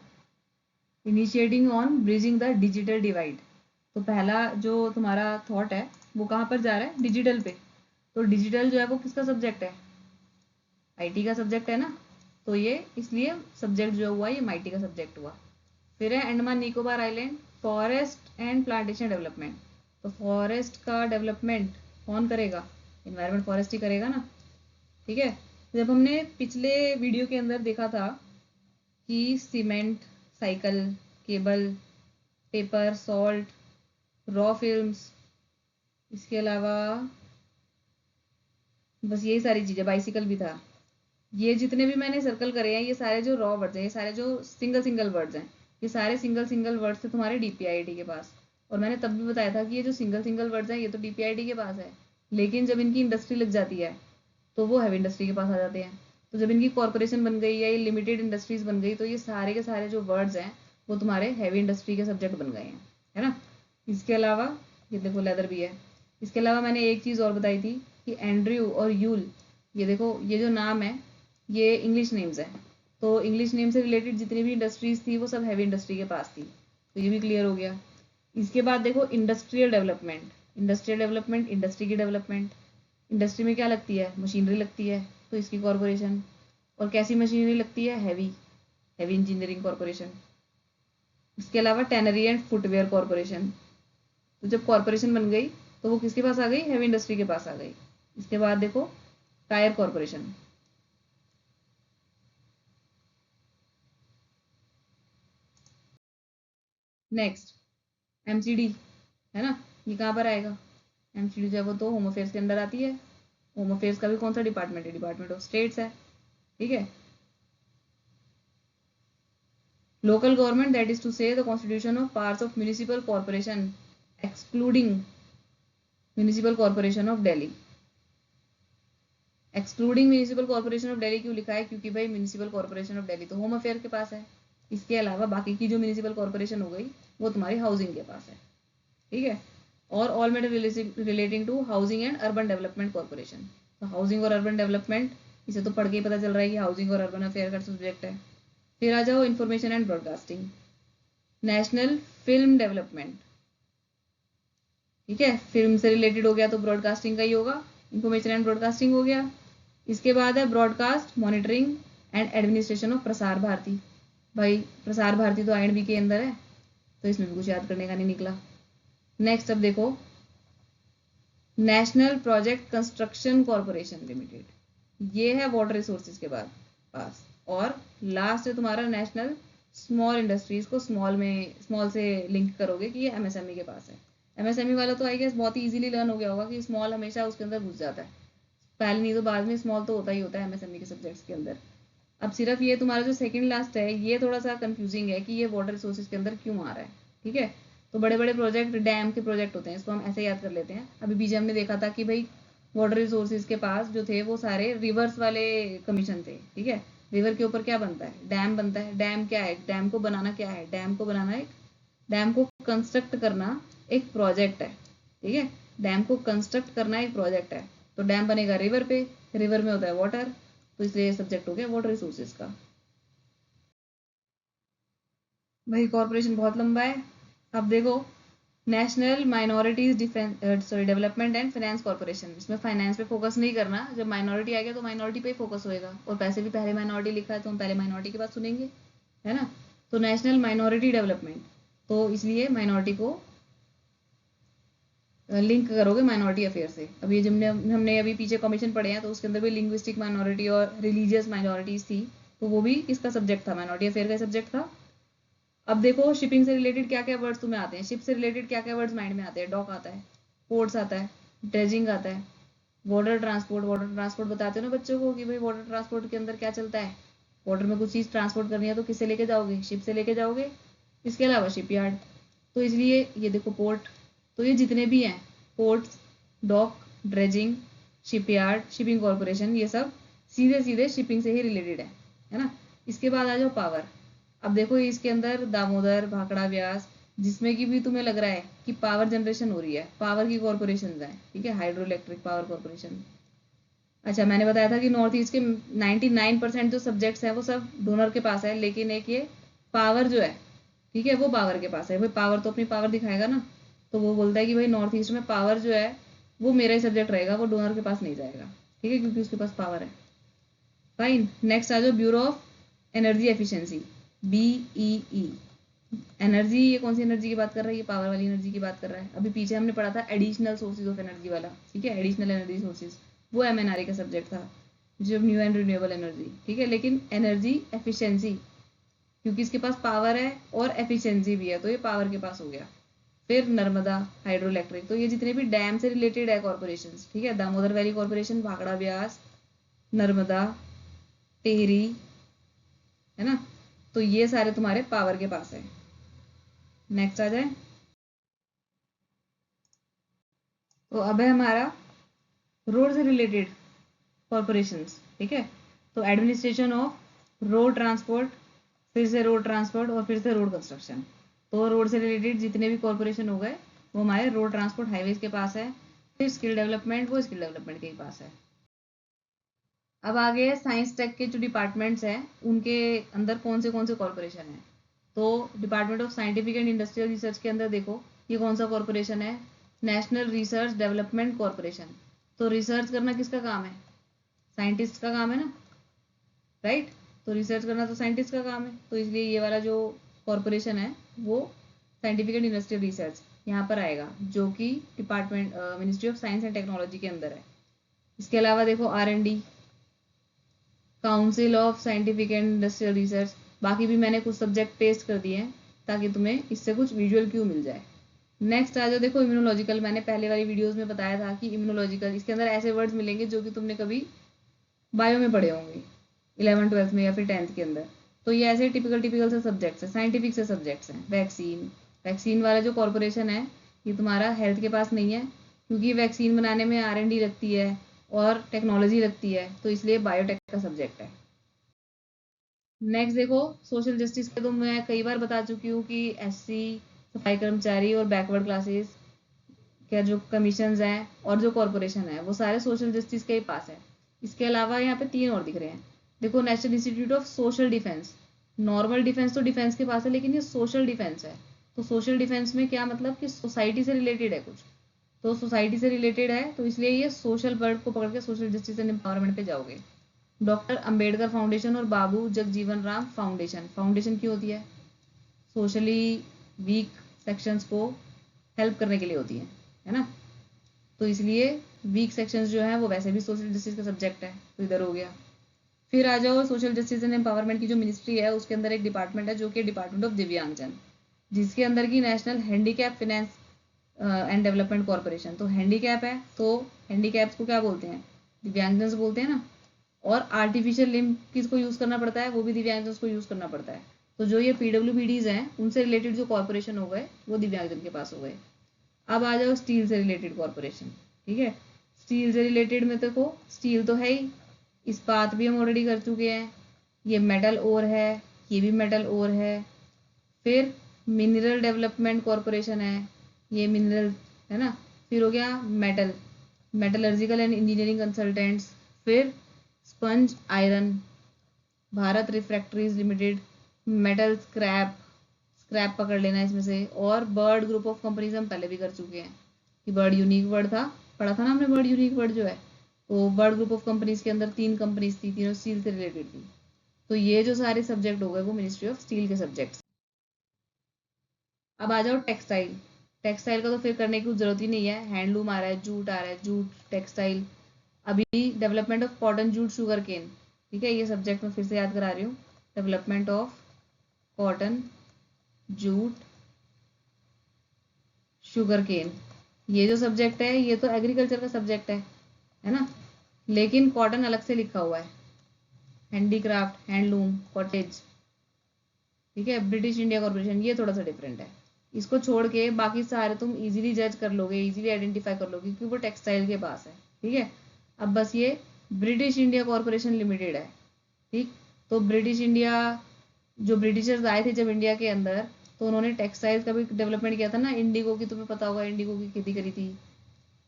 initiating on bridging the digital divide. तो पहला जो तुम्हारा थॉट है वो कहाँ पर जा रहा है, डिजिटल पे। तो डिजिटल जो है वो किसका सब्जेक्ट है, आईटी का सब्जेक्ट है ना। तो ये इसलिए सब्जेक्ट जो हुआ ये आईटी का सब्जेक्ट हुआ। फिर है Andaman Nicobar island forest and plantation development. तो फॉरेस्ट का डेवलपमेंट कौन करेगा, इन्वायरमेंट फॉरेस्ट ही करेगा ना। ठीक है। जब हमने पिछले वीडियो के अंदर देखा था कि cement, cycle, cable, paper, salt, raw films, इसके अलावा बस यही सारी चीज़ें, बाइसिकल भी था। ये जितने भी मैंने सर्कल करे हैं ये सारे जो रॉ वर्ड्स हैं, ये सारे जो सिंगल सिंगल वर्ड्स हैं, ये सारे सिंगल सिंगल वर्ड्स थे तुम्हारे डीपीआईटी के पास। और मैंने तब भी बताया था कि ये जो सिंगल सिंगल वर्ड्स हैं ये तो डीपीआईटी के पास है, लेकिन जब इनकी इंडस्ट्री लग जाती है तो वो हैवी इंडस्ट्री के पास आ जाते हैं। तो जब इनकी कॉर्पोरेशन बन गई या ये लिमिटेड इंडस्ट्रीज बन गई तो ये सारे के सारे जो वर्ड्स हैं वो तुम्हारे हैवी इंडस्ट्री के सब्जेक्ट बन गए हैं, है ना। इसके अलावा ये देखो लेदर भी है। इसके अलावा मैंने एक चीज़ और बताई थी कि एंड्रयू और यूल, ये देखो ये जो नाम है ये इंग्लिश नेम्स है। तो इंग्लिश नेम से रिलेटेड जितनी भी इंडस्ट्रीज थी वो सब हैवी इंडस्ट्री के पास थी। तो ये भी क्लियर हो गया। इसके बाद देखो industrial development. Industrial development industry की डेवलपमेंट। इंडस्ट्री में क्या लगती है, मशीनरी लगती है, तो इसकी कॉरपोरेशन। और कैसी मशीनरी लगती है, हैवी, हैवी इंजीनियरिंग कॉरपोरेशन। इसके अलावा टैनरी एंड फुटवेयर कॉरपोरेशन। तो जब कॉरपोरेशन बन गई तो वो किसके पास आ गई, हैवी इंडस्ट्री के पास आ गई। इसके बाद देखो टायर कॉरपोरेशन। नेक्स्ट एमसीडी, है ना। ये कहाँ पर आएगा, एमसीडी जो है वो तो होम अफेयर्स के अंदर आती है। होम अफेयर्स का भी कौन सा डिपार्टमेंट है, डिपार्टमेंट ऑफ स्टेट्स है। ठीक है। Local government, that is to say the constitution of parts of municipal corporation excluding municipal corporation of Delhi. Excluding municipal corporation of Delhi क्यों लिखा है, क्योंकि भाई म्यूनिसिपल कॉर्पोरेशन ऑफ दिल्ली तो होम अफेयर के पास है। इसके अलावा बाकी की जो म्यूनिसिपल कॉर्पोरेशन हो गई वो तुम्हारी हाउसिंग के पास है। ठीक है। और all matter relating to housing and urban development corporation. तो हाउसिंग और अर्बन डेवलपमेंट, इसे तो पढ़ के ही पता चल रहा है कि हाउसिंग और अर्बन अफेयर का सब्जेक्ट है। फिर आ जाओ information and broadcasting, national film development. ठीक है। फिल्म से रिलेटेड हो गया तो ब्रॉडकास्टिंग का ही होगा, इंफॉर्मेशन एंड ब्रॉडकास्टिंग हो गया। इसके बाद है broadcast monitoring and administration of Prasar Bharati. भाई प्रसार भारती तो आईएनबी के अंदर है, तो इसमें भी कुछ याद करने का नहीं निकला। नेक्स्ट अब देखो national project construction corporation limited, ये है वाटर रिसोर्सेज के बाद पास। और लास्ट है तुम्हारा नेशनल स्मॉल इंडस्ट्रीज, को स्मॉल में स्मॉल से लिंक करोगे कि ये एमएसएमई के पास है। एमएसएमई वाला तो आई गेस बहुत ही इजीली लर्न हो गया होगा कि स्मॉल हमेशा उसके अंदर घुस जाता है, पहले नहीं तो बाद में स्मॉल तो होता ही होता है एमएसएमई के सब्जेक्ट्स के अंदर। अब सिर्फ ये तुम्हारा जो सेकंड लास्ट है ये थोड़ा सा कंफ्यूजिंग है कि ये वाटर रिसोर्सेज के अंदर क्यों आ रहा है। ठीक है। तो बड़े बड़े प्रोजेक्ट डैम के प्रोजेक्ट होते हैं, इसको हम ऐसे याद कर लेते हैं। अभी बीच हमने देखा था कि भाई वाटर रिसोर्सेज के पास जो थे वो सारे रिवर्स वाले कमीशन थे। ठीक है। रिवर के ऊपर क्या बनता है, डैम बनता है। डैम क्या है, डैम को बनाना क्या है, डैम को बनाना एक, डैम को कंस्ट्रक्ट करना एक प्रोजेक्ट है। ठीक है। डैम को कंस्ट्रक्ट करना एक प्रोजेक्ट है। तो डैम बनेगा रिवर पे, रिवर में होता है वाटर, तो इसलिए ये सब्जेक्ट हो गया वाटर रिसोर्सेज का। वही कॉर्पोरेशन बहुत लंबा है। अब देखो national minorities defence sorry development and finance corporation. इसमें फाइनेंस पे फोकस नहीं करना, जब माइनॉरिटी आएगा तो माइनॉरिटी पे ही फोकस होएगा। और पैसे भी पहले माइनॉरिटी लिखा है तो हम पहले माइनॉरिटी की बात सुनेंगे, है ना। तो नेशनल माइनॉरिटी डेवलपमेंट, तो इसलिए माइनॉरिटी को लिंक करोगे माइनॉरिटी अफेयर से। अभी जब हमने अभी पीछे कमीशन पढ़े हैं तो उसके अंदर भी लिंग्विस्टिक माइनॉरिटी और रिलीजियस माइनॉरिटीज थी, तो वो भी किसका सब्जेक्ट था, माइनॉरिटी अफेयर का सब्जेक्ट था। अब देखो शिपिंग से रिलेटेड क्या क्या वर्ड्स तुम्हें आते हैं, शिप से रिलेटेड क्या क्या वर्ड्स माइंड में आते हैं, डॉक आता है, पोर्ट्स आता है, ड्रेजिंग आता है, वाटर ट्रांसपोर्ट। वाटर ट्रांसपोर्ट बताते हो ना बच्चों को कि भाई वाटर ट्रांसपोर्ट के अंदर क्या चलता है, वाटर में कुछ चीज़ ट्रांसपोर्ट करनी है तो किससे लेके जाओगे, शिप से लेके जाओगे। इसके अलावा शिपयार्ड, तो इसलिए ये देखो पोर्ट, तो ये जितने भी हैं ports, dock, dredging, shipyard, shipping corporation, ये सब सीधे सीधे शिपिंग से ही रिलेटेड है ना। इसके बाद आ जाओ पावर। अब देखो इसके अंदर दामोदर, भाखड़ा, व्यास, जिसमें कि भी तुम्हें लग रहा है कि पावर जनरेशन हो रही है, पावर की कॉरपोरेशन है, ठीक है, हाइड्रो इलेक्ट्रिक पावर कॉरपोरेशन। अच्छा मैंने बताया था कि नॉर्थ ईस्ट के 99% जो सब्जेक्ट्स हैं वो सब डोनर के पास है, लेकिन एक ये पावर जो है, ठीक है, वो पावर के पास है। भाई पावर तो अपनी पावर दिखाएगा ना, तो वो बोलता है कि भाई नॉर्थ ईस्ट में पावर जो है वो मेरा ही सब्जेक्ट रहेगा, वो डोनर के पास नहीं जाएगा, ठीक है, क्योंकि उसके पास पावर है। फाइन, नेक्स्ट आ जाओ bureau of energy efficiency, BEE। Energy, ये कौन सी एनर्जी की बात कर रहा है, ये पावर वाली एनर्जी की बात कर रहा है। अभी पीछे हमने पढ़ा था एडिशनल सोर्सेज ऑफ एनर्जी वाला, ठीक है, एडिशनल एनर्जी सोर्सेज, वो MNRE का सब्जेक्ट था, जो न्यू एंड रिन्यूएबल एनर्जी, ठीक है। लेकिन एनर्जी एफिशिएंसी, क्योंकि इसके पास पावर है और एफिशिएंसी भी है, तो ये पावर के पास हो गया। फिर नर्मदा हाइड्रो इलेक्ट्रिक, तो ये जितने भी डैम से रिलेटेड है कॉर्पोरेशन, ठीक है, दामोदर वैली कॉर्पोरेशन, भाखड़ा ब्यास, नर्मदा, टेहरी, है ना, तो ये सारे तुम्हारे पावर के पास है। नेक्स्ट आ जाए, तो अब है हमारा रोड से रिलेटेड कॉर्पोरेशंस, ठीक है। तो एडमिनिस्ट्रेशन ऑफ रोड ट्रांसपोर्ट, फिर से रोड ट्रांसपोर्ट और फिर से रोड कंस्ट्रक्शन। तो रोड से रिलेटेड जितने भी कॉर्पोरेशन हो गए वो हमारे रोड ट्रांसपोर्ट हाईवेज के पास है। फिर स्किल डेवलपमेंट, वो स्किल डेवलपमेंट के पास है। अब आगे साइंस टेक के जो डिपार्टमेंट्स हैं उनके अंदर कौन से कॉर्पोरेशन हैं। तो department of scientific and industrial research के अंदर देखो ये कौन सा कॉर्पोरेशन है, नेशनल रिसर्च डेवलपमेंट कॉर्पोरेशन। तो रिसर्च करना किसका काम है, साइंटिस्ट का काम है ना, राइट। तो रिसर्च करना तो साइंटिस्ट का काम है, तो इसलिए ये वाला जो कॉर्पोरेशन है वो साइंटिफिक एंड इंडस्ट्रियल रिसर्च यहाँ पर आएगा, जो कि department ministry of science and technology के अंदर है। इसके अलावा देखो R&D, council of scientific and industrial research. बाकी भी मैंने कुछ सब्जेक्ट पेस्ट कर दिए हैं ताकि तुम्हें इससे कुछ विजुअल क्यू मिल जाए। नेक्स्ट आ जाओ, देखो इम्यूनोलॉजिकल, मैंने पहले वाली वीडियोस में बताया था कि इम्यूनोलॉजिकल, इसके अंदर ऐसे वर्ड्स मिलेंगे जो कि तुमने कभी बायो में पढ़े होंगे 11th 12th में या फिर 10th के अंदर। तो ये ऐसे टिपिकल से सब्जेक्ट्स हैं, साइंटिफिक से सब्जेक्ट्स हैं। वैक्सीन, वैक्सीन वाला जो कॉर्पोरेशन है ये तुम्हारा हेल्थ के पास नहीं है, क्योंकि वैक्सीन बनाने में R&D लगती है और टेक्नोलॉजी लगती है, तो इसलिए बायोटेक का सब्जेक्ट है। नेक्स्ट देखो सोशल जस्टिस के, तो मैं कई बार बता चुकी हूँ कि SC, सफाई कर्मचारी और बैकवर्ड क्लासेस क्या जो कमीशंस हैं और जो कॉर्पोरेशन है वो सारे सोशल जस्टिस के ही पास है। इसके अलावा यहाँ पे 3 और दिख रहे हैं, देखो national institute of social defence. Normal defence तो डिफेंस के पास है, लेकिन ये सोशल डिफेंस है। तो सोशल डिफेंस में क्या मतलब कि सोसाइटी से रिलेटेड है कुछ, तो सोसाइटी से रिलेटेड है तो इसलिए ये सोशल वर्ड को पकड़ के सोशल जस्टिस एंड एम्पावरमेंट पे जाओगे। डॉक्टर अंबेडकर फाउंडेशन और बाबू जगजीवन राम फाउंडेशन, फाउंडेशन क्यों होती है, सोशली वीक सेक्शंस को हेल्प करने के लिए होती है ना। तो इसलिए वीक सेक्शंस जो है वो वैसे भी सोशल जस्टिस का सब्जेक्ट है, तो इधर हो गया। फिर आ जाओ सोशल जस्टिस एंड एम्पावरमेंट की जो मिनिस्ट्री है उसके अंदर एक डिपार्टमेंट है जो कि डिपार्टमेंट ऑफ दिव्यांगजन, जिसके अंदर की national handicap finance and development corporation. तो हैंडीकैप है तो हैंडीकैप्स को क्या बोलते हैं, दिव्यांगजन बोलते हैं ना। और आर्टिफिशियल लिम्ब किसको यूज़ करना पड़ता है, वो भी दिव्यांगजन को यूज़ करना पड़ता है। तो जो ये PWBDs हैं उनसे रिलेटेड जो कॉर्पोरेशन हो गए वो दिव्यांगजन के पास हो गए। अब आ जाओ स्टील से रिलेटेड कॉर्पोरेशन, ठीक है। स्टील से रिलेटेड में देखो स्टील तो है ही, इस्पात भी हम ऑलरेडी कर चुके हैं, ये मेटल ओर है, ये भी मेटल ओर है। फिर मिनरल डेवलपमेंट कॉरपोरेशन है, ये मिनरल है ना। फिर हो गया metal, metallurgical and engineering consultants. फिर sponge iron, Bharat refractories limited, metal scrap, scrap पकड़ लेना इसमें से। और बर्ड ग्रुप ऑफ कंपनीज हम पहले भी कर चुके हैं कि बर्ड यूनिक वर्ड था, पढ़ा था ना हमने बर्ड यूनिक वर्ड जो है। तो बर्ड ग्रुप ऑफ कंपनीज के अंदर 3 कंपनीज थी, तीनों स्टील से रिलेटेड थी। तो ये जो सारे सब्जेक्ट हो गए वो मिनिस्ट्री ऑफ स्टील के सब्जेक्ट्स। अब आ जाओ टेक्सटाइल, टेक्सटाइल का तो फिर करने की कुछ जरूरत ही नहीं है, हैंडलूम आ रहा है, जूट आ रहा है, जूट टेक्सटाइल। अभी development of cotton, jute, sugar cane, ठीक है, ये सब्जेक्ट मैं फिर से याद करा रही हूँ। Development of cotton, jute, sugar cane, ये जो सब्जेक्ट है ये तो एग्रीकल्चर का सब्जेक्ट है ना, लेकिन कॉटन अलग से लिखा हुआ है, हैंडीक्राफ्ट, हैंडलूम, कॉटेज, ठीक है। ब्रिटिश इंडिया कॉर्पोरेशन ये थोड़ा सा डिफरेंट है। इसको छोड़ के बाकी सारे तुम इजीली जज कर लोगे, इजीली आइडेंटिफाई कर लोगे, क्योंकि वो टेक्सटाइल के पास है, ठीक है। अब बस ये ब्रिटिश इंडिया कॉर्पोरेशन लिमिटेड है, ठीक। तो ब्रिटिश इंडिया, जो ब्रिटिशर्स आए थे जब इंडिया के अंदर, तो उन्होंने टेक्सटाइल्स का भी डेवलपमेंट किया था ना। इंडिगो की तुम्हें पता होगा, इंडिगो की खेती करी थी,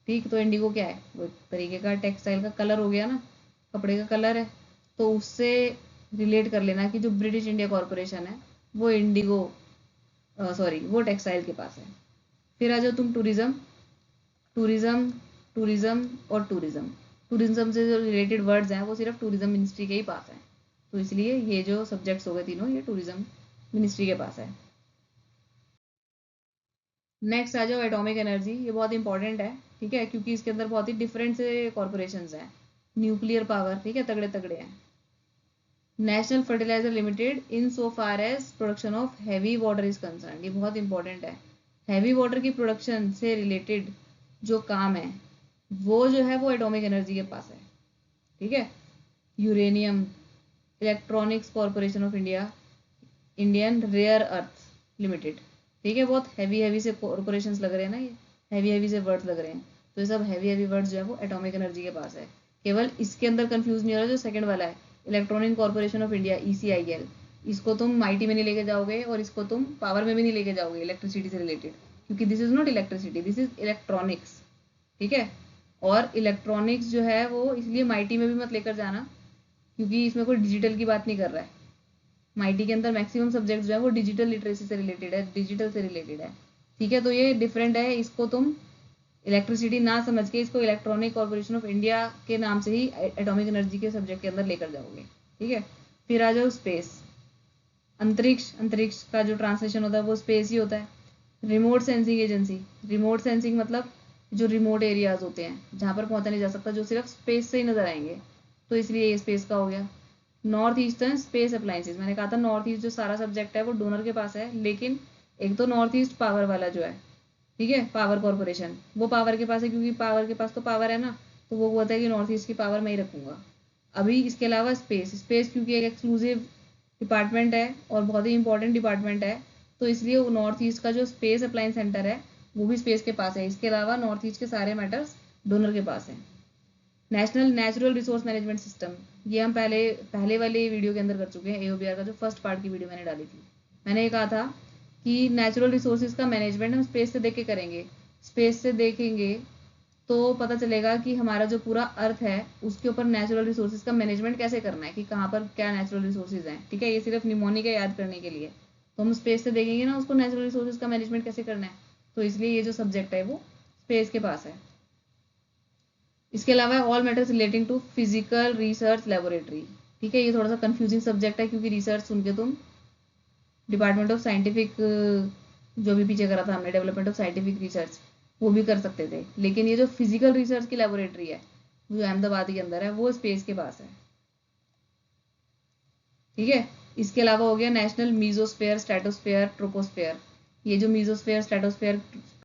ठीक। तो इंडिगो क्या है, वो एक तरीके का टेक्सटाइल का कलर हो गया ना, कपड़े का कलर है। तो उससे रिलेट कर लेना कि जो ब्रिटिश इंडिया कॉर्पोरेशन है वो इंडिगो, सॉरी, वो टेक्सटाइल के पास है। फिर आ जाओ तुम टूरिज्म, टूरिज्म, टूरिज्म और टूरिज्म। टूरिज्म से जो रिलेटेड वर्ड्स हैं वो सिर्फ टूरिज्म मिनिस्ट्री के ही पास है, तो इसलिए ये जो सब्जेक्ट्स हो गए तीनों, ये टूरिज्म मिनिस्ट्री के पास है। नेक्स्ट आ जाओ एटॉमिक एनर्जी, ये बहुत इंपॉर्टेंट है, ठीक है, क्योंकि इसके अंदर बहुत ही डिफरेंट से कॉर्पोरेशन हैं। न्यूक्लियर पावर, ठीक है, तगड़े तगड़े हैं। National fertiliser limited in so far as production of heavy water is concern, ये बहुत इंपॉर्टेंट है। हैवी वाटर की प्रोडक्शन से रिलेटेड जो काम है वो जो है वो एटॉमिक एनर्जी के पास है, ठीक है। Uranium, electronics corporation of India, Indian rare earth limited, ठीक है। बहुत हैवी हैवी से कॉर्पोरेशंस लग रहे हैं ना, ये हैवी हैवी से वर्ड्स लग रहे हैं, तो ये सब हैवी हैवी वर्ड्स जो है वो एटॉमिक एनर्जी के पास है। केवल इसके अंदर कंफ्यूज नहीं हो रहा जो सेकंड वाला है, electronic corporation of India, ECIL, इसको तुम आईटी में नहीं लेके जाओगे और इसको तुम पावर में भी नहीं लेके जाओगे इलेक्ट्रिसिटी से रिलेटेड, क्योंकि this is not electricity, this is electronics, ठीक है। और इलेक्ट्रॉनिक्स जो है वो इसलिए माइटी में भी मत लेकर जाना, क्योंकि इसमें कोई डिजिटल की बात नहीं कर रहा है। माइटी के अंदर मैक्सिमम सब्जेक्ट जो है वो डिजिटल लिटरेसी से रिलेटेड है, डिजिटल से रिलेटेड है, ठीक है। तो ये डिफरेंट है, इसको तुम इलेक्ट्रिसिटी ना समझ के इसको इलेक्ट्रॉनिक कॉर्पोरेशन ऑफ इंडिया के नाम से ही एटॉमिक एनर्जी के सब्जेक्ट के अंदर लेकर जाओगे, ठीक है। फिर आ जाओ स्पेस, अंतरिक्ष, अंतरिक्ष का जो ट्रांसलेशन होता है वो स्पेस ही होता है। Remote sensing agency, remote sensing मतलब जो रिमोट एरियाज होते हैं जहाँ पर पहुंचा नहीं जा सकता, जो सिर्फ स्पेस से ही नजर आएंगे, तो इसलिए ये स्पेस का हो गया। नॉर्थ ईस्टर्न स्पेस अप्लायंसेज, मैंने कहा था नॉर्थ ईस्ट जो सारा सब्जेक्ट है वो डोनर के पास है, लेकिन एक तो नॉर्थ ईस्ट पावर वाला जो है, ठीक है, पावर कॉर्पोरेशन, वो पावर के पास है, क्योंकि पावर के पास तो पावर है ना, तो वो कहता है कि नॉर्थ ईस्ट की पावर मैं ही रखूंगा। अभी इसके अलावा स्पेस, स्पेस क्योंकि एक एक्सक्लूसिव डिपार्टमेंट है और बहुत ही इंपॉर्टेंट डिपार्टमेंट है, तो इसलिए वो नॉर्थ ईस्ट का जो स्पेस अप्लायंस सेंटर है वो भी स्पेस के पास है। इसके अलावा नॉर्थ ईस्ट के सारे मैटर्स डोनर के पास हैं। National natural resource management system, ये हम पहले पहले वाले वीडियो के अंदर कर चुके हैं, AOBR का जो फर्स्ट पार्ट की वीडियो मैंने डाली थी। मैंने ये कहा था कि नेचुरल रिसोर्सेज का मैनेजमेंट हम स्पेस से देख के करेंगे। स्पेस से देखेंगे तो पता चलेगा कि हमारा जो पूरा अर्थ है उसके ऊपर नेचुरल रिसोर्सेज का मैनेजमेंट कैसे करना है, कि कहाँ पर क्या नेचुरल रिसोर्सेज हैं, ठीक है। ये सिर्फ निमोनिक है याद करने के लिए, तो हम स्पेस से देखेंगे ना उसको, नेचुरल रिसोर्सेज का मैनेजमेंट कैसे करना है, तो इसलिए ये जो सब्जेक्ट है वो स्पेस के पास है। इसके अलावा all matters relating to physical research laboratory, ठीक है। ये थोड़ा सा कंफ्यूजिंग सब्जेक्ट है, क्योंकि रिसर्च सुन के तुम डिपार्टमेंट ऑफ साइंटिफिक, जो भी पीछे करा था हमने, डेवलपमेंट ऑफ साइंटिफिक रिसर्च, वो भी कर सकते थे, लेकिन ये जो फिजिकल रिसर्च की लेबोरेटरी है जो अहमदाबाद के अंदर है वो स्पेस के पास है, ठीक है। इसके अलावा हो गया नेशनल मीजोस्फेयर, स्ट्रेटोस्फेयर, ट्रोपोस्फेयर। ये जो मीजोस्फेयर, स्ट्रेटोस्फेयर,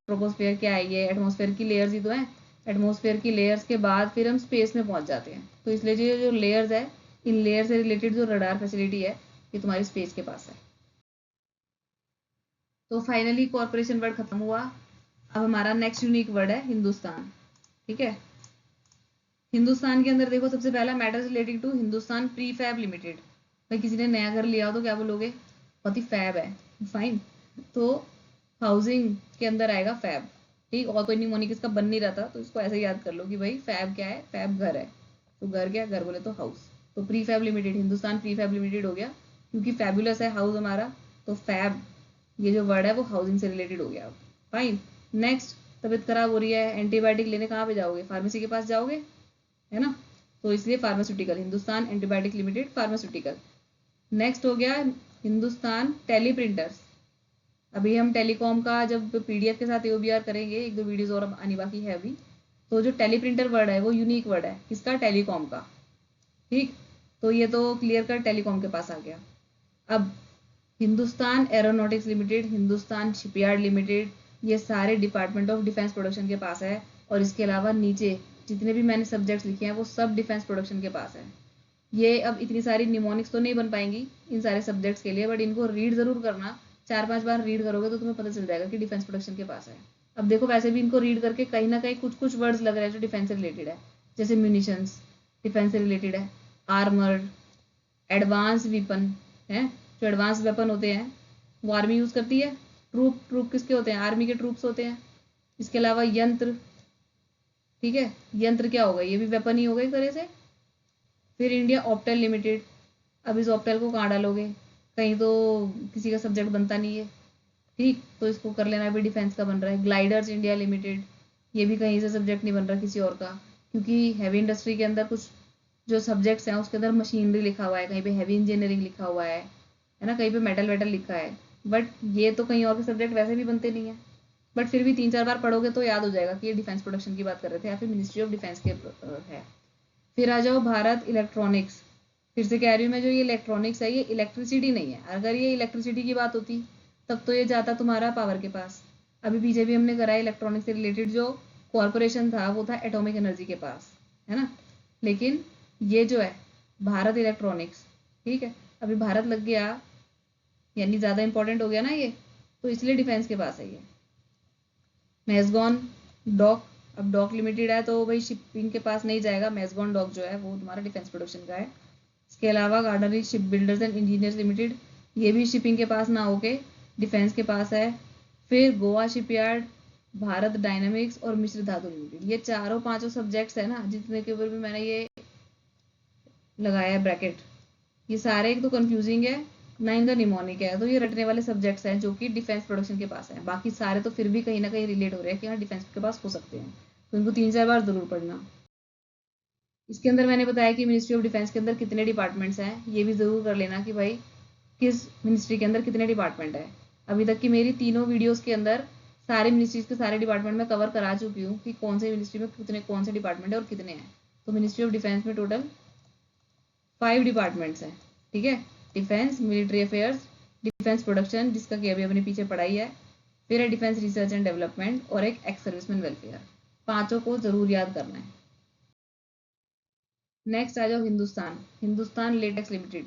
ट्रोपोस्फेयर क्या है, ये एटमॉस्फेयर की लेयर्स ही तो है। एटमॉस्फेयर की लेयर्स के बाद फिर हम स्पेस में पहुंच जाते हैं, तो इसलिए जो लेयर्स है, इन लेयर से रिलेटेड जो रडार फैसिलिटी है ये तुम्हारी स्पेस के पास है। तो फाइनली कॉर्पोरेशन वर्ड खत्म हुआ। अब हमारा नेक्स्ट यूनिक वर्ड है हिंदुस्तान, ठीक है। हिंदुस्तान के अंदर देखो, सबसे पहला matters relating to Hindustan prefab limited. भाई किसी ने नया घर लिया हो तो क्या बोलोगे, बहुत ही फैब है, फाइन। तो हाउसिंग के अंदर आएगा फैब, ठीक। और कोई निमोनिक इसका बन नहीं रहा था, तो इसको ऐसे ही याद कर लो कि भाई फैब क्या है, फैब घर है। तो घर क्या, घर बोले तो हाउस, तो prefab limited, Hindustan prefab limited हो गया, क्योंकि फैबुलस है हाउस हमारा, तो फैब ये जो वर्ड है वो हाउसिंग से रिलेटेड हो गया, फाइन। नेक्स्ट, तबीयत खराब हो रही है, एंटीबायोटिक लेने कहाँ पे जाओगे, फार्मेसी के पास जाओगे, है ना, तो इसलिए pharmaceutical, Hindustan antibiotic limited pharmaceutical. Next हो गया हिंदुस्तान टेली प्रिंटर्स, अभी हम टेलीकॉम का जब पीडीएफ के साथ एओबीआर करेंगे, एक दो वीडियोस और आनी बाकी है अभी, तो जो टेलीप्रिंटर वर्ड है वो यूनिक वर्ड है किसका, टेलीकॉम का। ठीक, तो ये तो क्लियर कर टेलीकॉम के पास आ गया। अब Hindustan aeronautics limited, Hindustan shipyard limited, ये सारे डिपार्टमेंट ऑफ डिफेंस प्रोडक्शन के पास है। और इसके अलावा नीचे जितने भी मैंने सब्जेक्ट्स लिखे हैं वो सब डिफेंस प्रोडक्शन के पास है। ये अब इतनी सारी निमोनिक्स तो नहीं बन पाएंगी इन सारे सब्जेक्ट्स के लिए, बट इनको रीड जरूर करना। 4-5 बार रीड करोगे तो तुम्हें पता चल जाएगा कि डिफेंस प्रोडक्शन के पास है। अब देखो वैसे भी इनको रीड करके कहीं ना कहीं कुछ कुछ वर्ड्स लग रहे हैं जो डिफेंस से रिलेटेड है, जैसे म्यूनिशंस डिफेंस से रिलेटेड है, आर्मर्ड, एडवांस वेपन है, जो एडवांस वेपन होते हैं वो आर्मी यूज करती है। ट्रूप किसके होते हैं, आर्मी के ट्रूप्स होते हैं। इसके अलावा यंत्र, ठीक है, यंत्र क्या होगा, ये भी वेपन ही होगा एक तरह से। फिर इंडिया ऑप्टेल लिमिटेड, अब इस ऑप्टेल को कहाँ डालोगे, कहीं तो किसी का सब्जेक्ट बनता नहीं है। ठीक, तो इसको कर लेना, भी डिफेंस का बन रहा है। ग्लाइडर्स इंडिया लिमिटेड, ये भी कहीं से सब्जेक्ट नहीं बन रहा किसी और का, क्योंकि हैवी इंडस्ट्री के अंदर कुछ जो सब्जेक्ट्स हैं उसके अंदर मशीनरी लिखा हुआ है, कहीं पे हैवी इंजीनियरिंग लिखा हुआ है ना, कहीं पे मेटल वेटल लिखा है। बट ये तो कहीं और के सब्जेक्ट वैसे भी बनते नहीं है। बट फिर भी 3-4 बार पढ़ोगे तो याद हो जाएगा कि ये डिफेंस प्रोडक्शन की बात कर रहे थे या फिर मिनिस्ट्री ऑफ डिफेंस के है। फिर आ जाओ भारत इलेक्ट्रॉनिक्स। फिर से कह रही हूँ मैं, जो ये इलेक्ट्रॉनिक्स है ये इलेक्ट्रिसिटी नहीं है। अगर ये इलेक्ट्रिसिटी की बात होती तब तो ये जाता तुम्हारा पावर के पास। अभी पीछे भी हमने करा इलेक्ट्रॉनिक्स से रिलेटेड जो कॉरपोरेशन था वो था एटॉमिक एनर्जी के पास, है ना। लेकिन ये जो है भारत इलेक्ट्रॉनिक्स, ठीक है, अभी भारत लग गया यानी ज़्यादा इंपॉर्टेंट हो गया ना ये, तो इसलिए डिफेंस के पास है ये। मैजगॉन डॉक, अब डॉक लिमिटेड है तो भाई शिपिंग के पास नहीं जाएगा। मैजगॉन डॉक जो है वो तुम्हारा डिफेंस प्रोडक्शन का है। इसके अलावा Garden Reach ship builders and engineers limited, ये भी शिपिंग के पास ना होके डिफेंस के पास है। फिर गोवा शिपयार्ड, भारत डायनामिक्स और मिश्र धातु लिमिटेड, ये चारों पांचों सब्जेक्ट्स है ना जितने के ऊपर भी मैंने ये लगाया है ब्रैकेट, ये सारे एक तो कंफ्यूजिंग है ना, इनका निमोनिक है, तो ये रटने वाले सब्जेक्ट्स हैं जो कि डिफेंस प्रोडक्शन के पास है। बाकी सारे तो फिर भी कहीं ना कहीं रिलेट हो रहे हैं कि हाँ डिफेंस के पास हो सकते हैं, तो इनको 3-4 बार जरूर पढ़ना। इसके अंदर मैंने बताया कि मिनिस्ट्री ऑफ डिफेंस के अंदर कितने डिपार्टमेंट्स हैं, ये भी जरूर कर लेना कि भाई किस मिनिस्ट्री के अंदर कितने डिपार्टमेंट है। अभी तक की मेरी तीनों वीडियोस के अंदर सारे मिनिस्ट्रीज के सारे डिपार्टमेंट में कवर करा चुकी हूँ कि कौन से मिनिस्ट्री में कितने कौन से डिपार्टमेंट है और कितने हैं। तो मिनिस्ट्री ऑफ डिफेंस में टोटल 5 डिपार्टमेंट्स हैं, ठीक है। Defence, military affairs, defence production जिसका कि अभी अपने पीछे पढ़ाई है, फिर है डिफेंस रिसर्च एंड डेवलपमेंट और एक एक्स सर्विसमैन वेलफेयर। पांचों को जरूर याद करना है। नेक्स्ट आ जाओ हिंदुस्तान, हिंदुस्तान लेटेक्स लिमिटेड,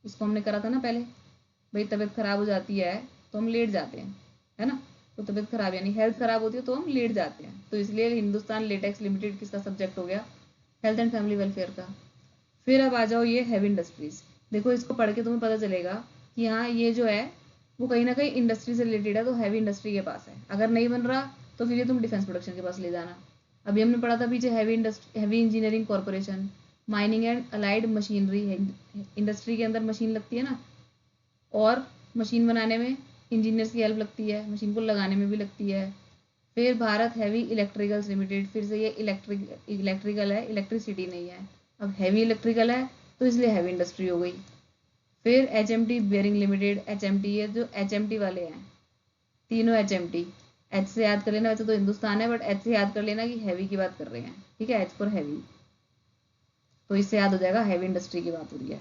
इसको हमने करा था ना पहले। भाई तबीयत खराब हो जाती है तो हम लेट जाते हैं, है ना। तो तबीयत खराब यानी हेल्थ खराब होती है तो हम लेट जाते हैं, तो इसलिए हिंदुस्तान लेटेक्स लिमिटेड किसका सब्जेक्ट हो गया, हेल्थ एंड फैमिली वेलफेयर का। फिर अब आ जाओ ये हैवी इंडस्ट्रीज, देखो इसको पढ़ के तुम्हें पता चलेगा कि हाँ ये जो है वो कहीं ना कहीं इंडस्ट्री से रिलेटेड है, तो हैवी इंडस्ट्री के पास है। अगर नहीं बन रहा तो फिर ये तुम डिफेंस प्रोडक्शन के पास ले जाना। अभी हमने पढ़ा था पीछे heavy engineering corporation, mining and allied machinery है। इंडस्ट्री के अंदर मशीन लगती है ना, और मशीन बनाने में इंजीनियर्स की हेल्प लगती है, मशीन को लगाने में भी लगती है। फिर भारत हैवी इलेक्ट्रिकल्स लिमिटेड, फिर से ये इलेक्ट्रिकल है, इलेक्ट्रिसिटी नहीं है। अब हैवी इलेक्ट्रिकल है तो इसलिए हैवी इंडस्ट्री हो गई। फिर H M T bearing limited, H M T, ये जो एच एम टी वाले हैं तीनों एच एम टी, एच से याद कर लेना, वैसे तो हिंदुस्तान है बट एच से याद कर लेना कि हैवी की बात कर रहे हैं, ठीक है, एच फॉर हैवी, तो इससे याद हो जाएगा हैवी इंडस्ट्री की बात हो रही है।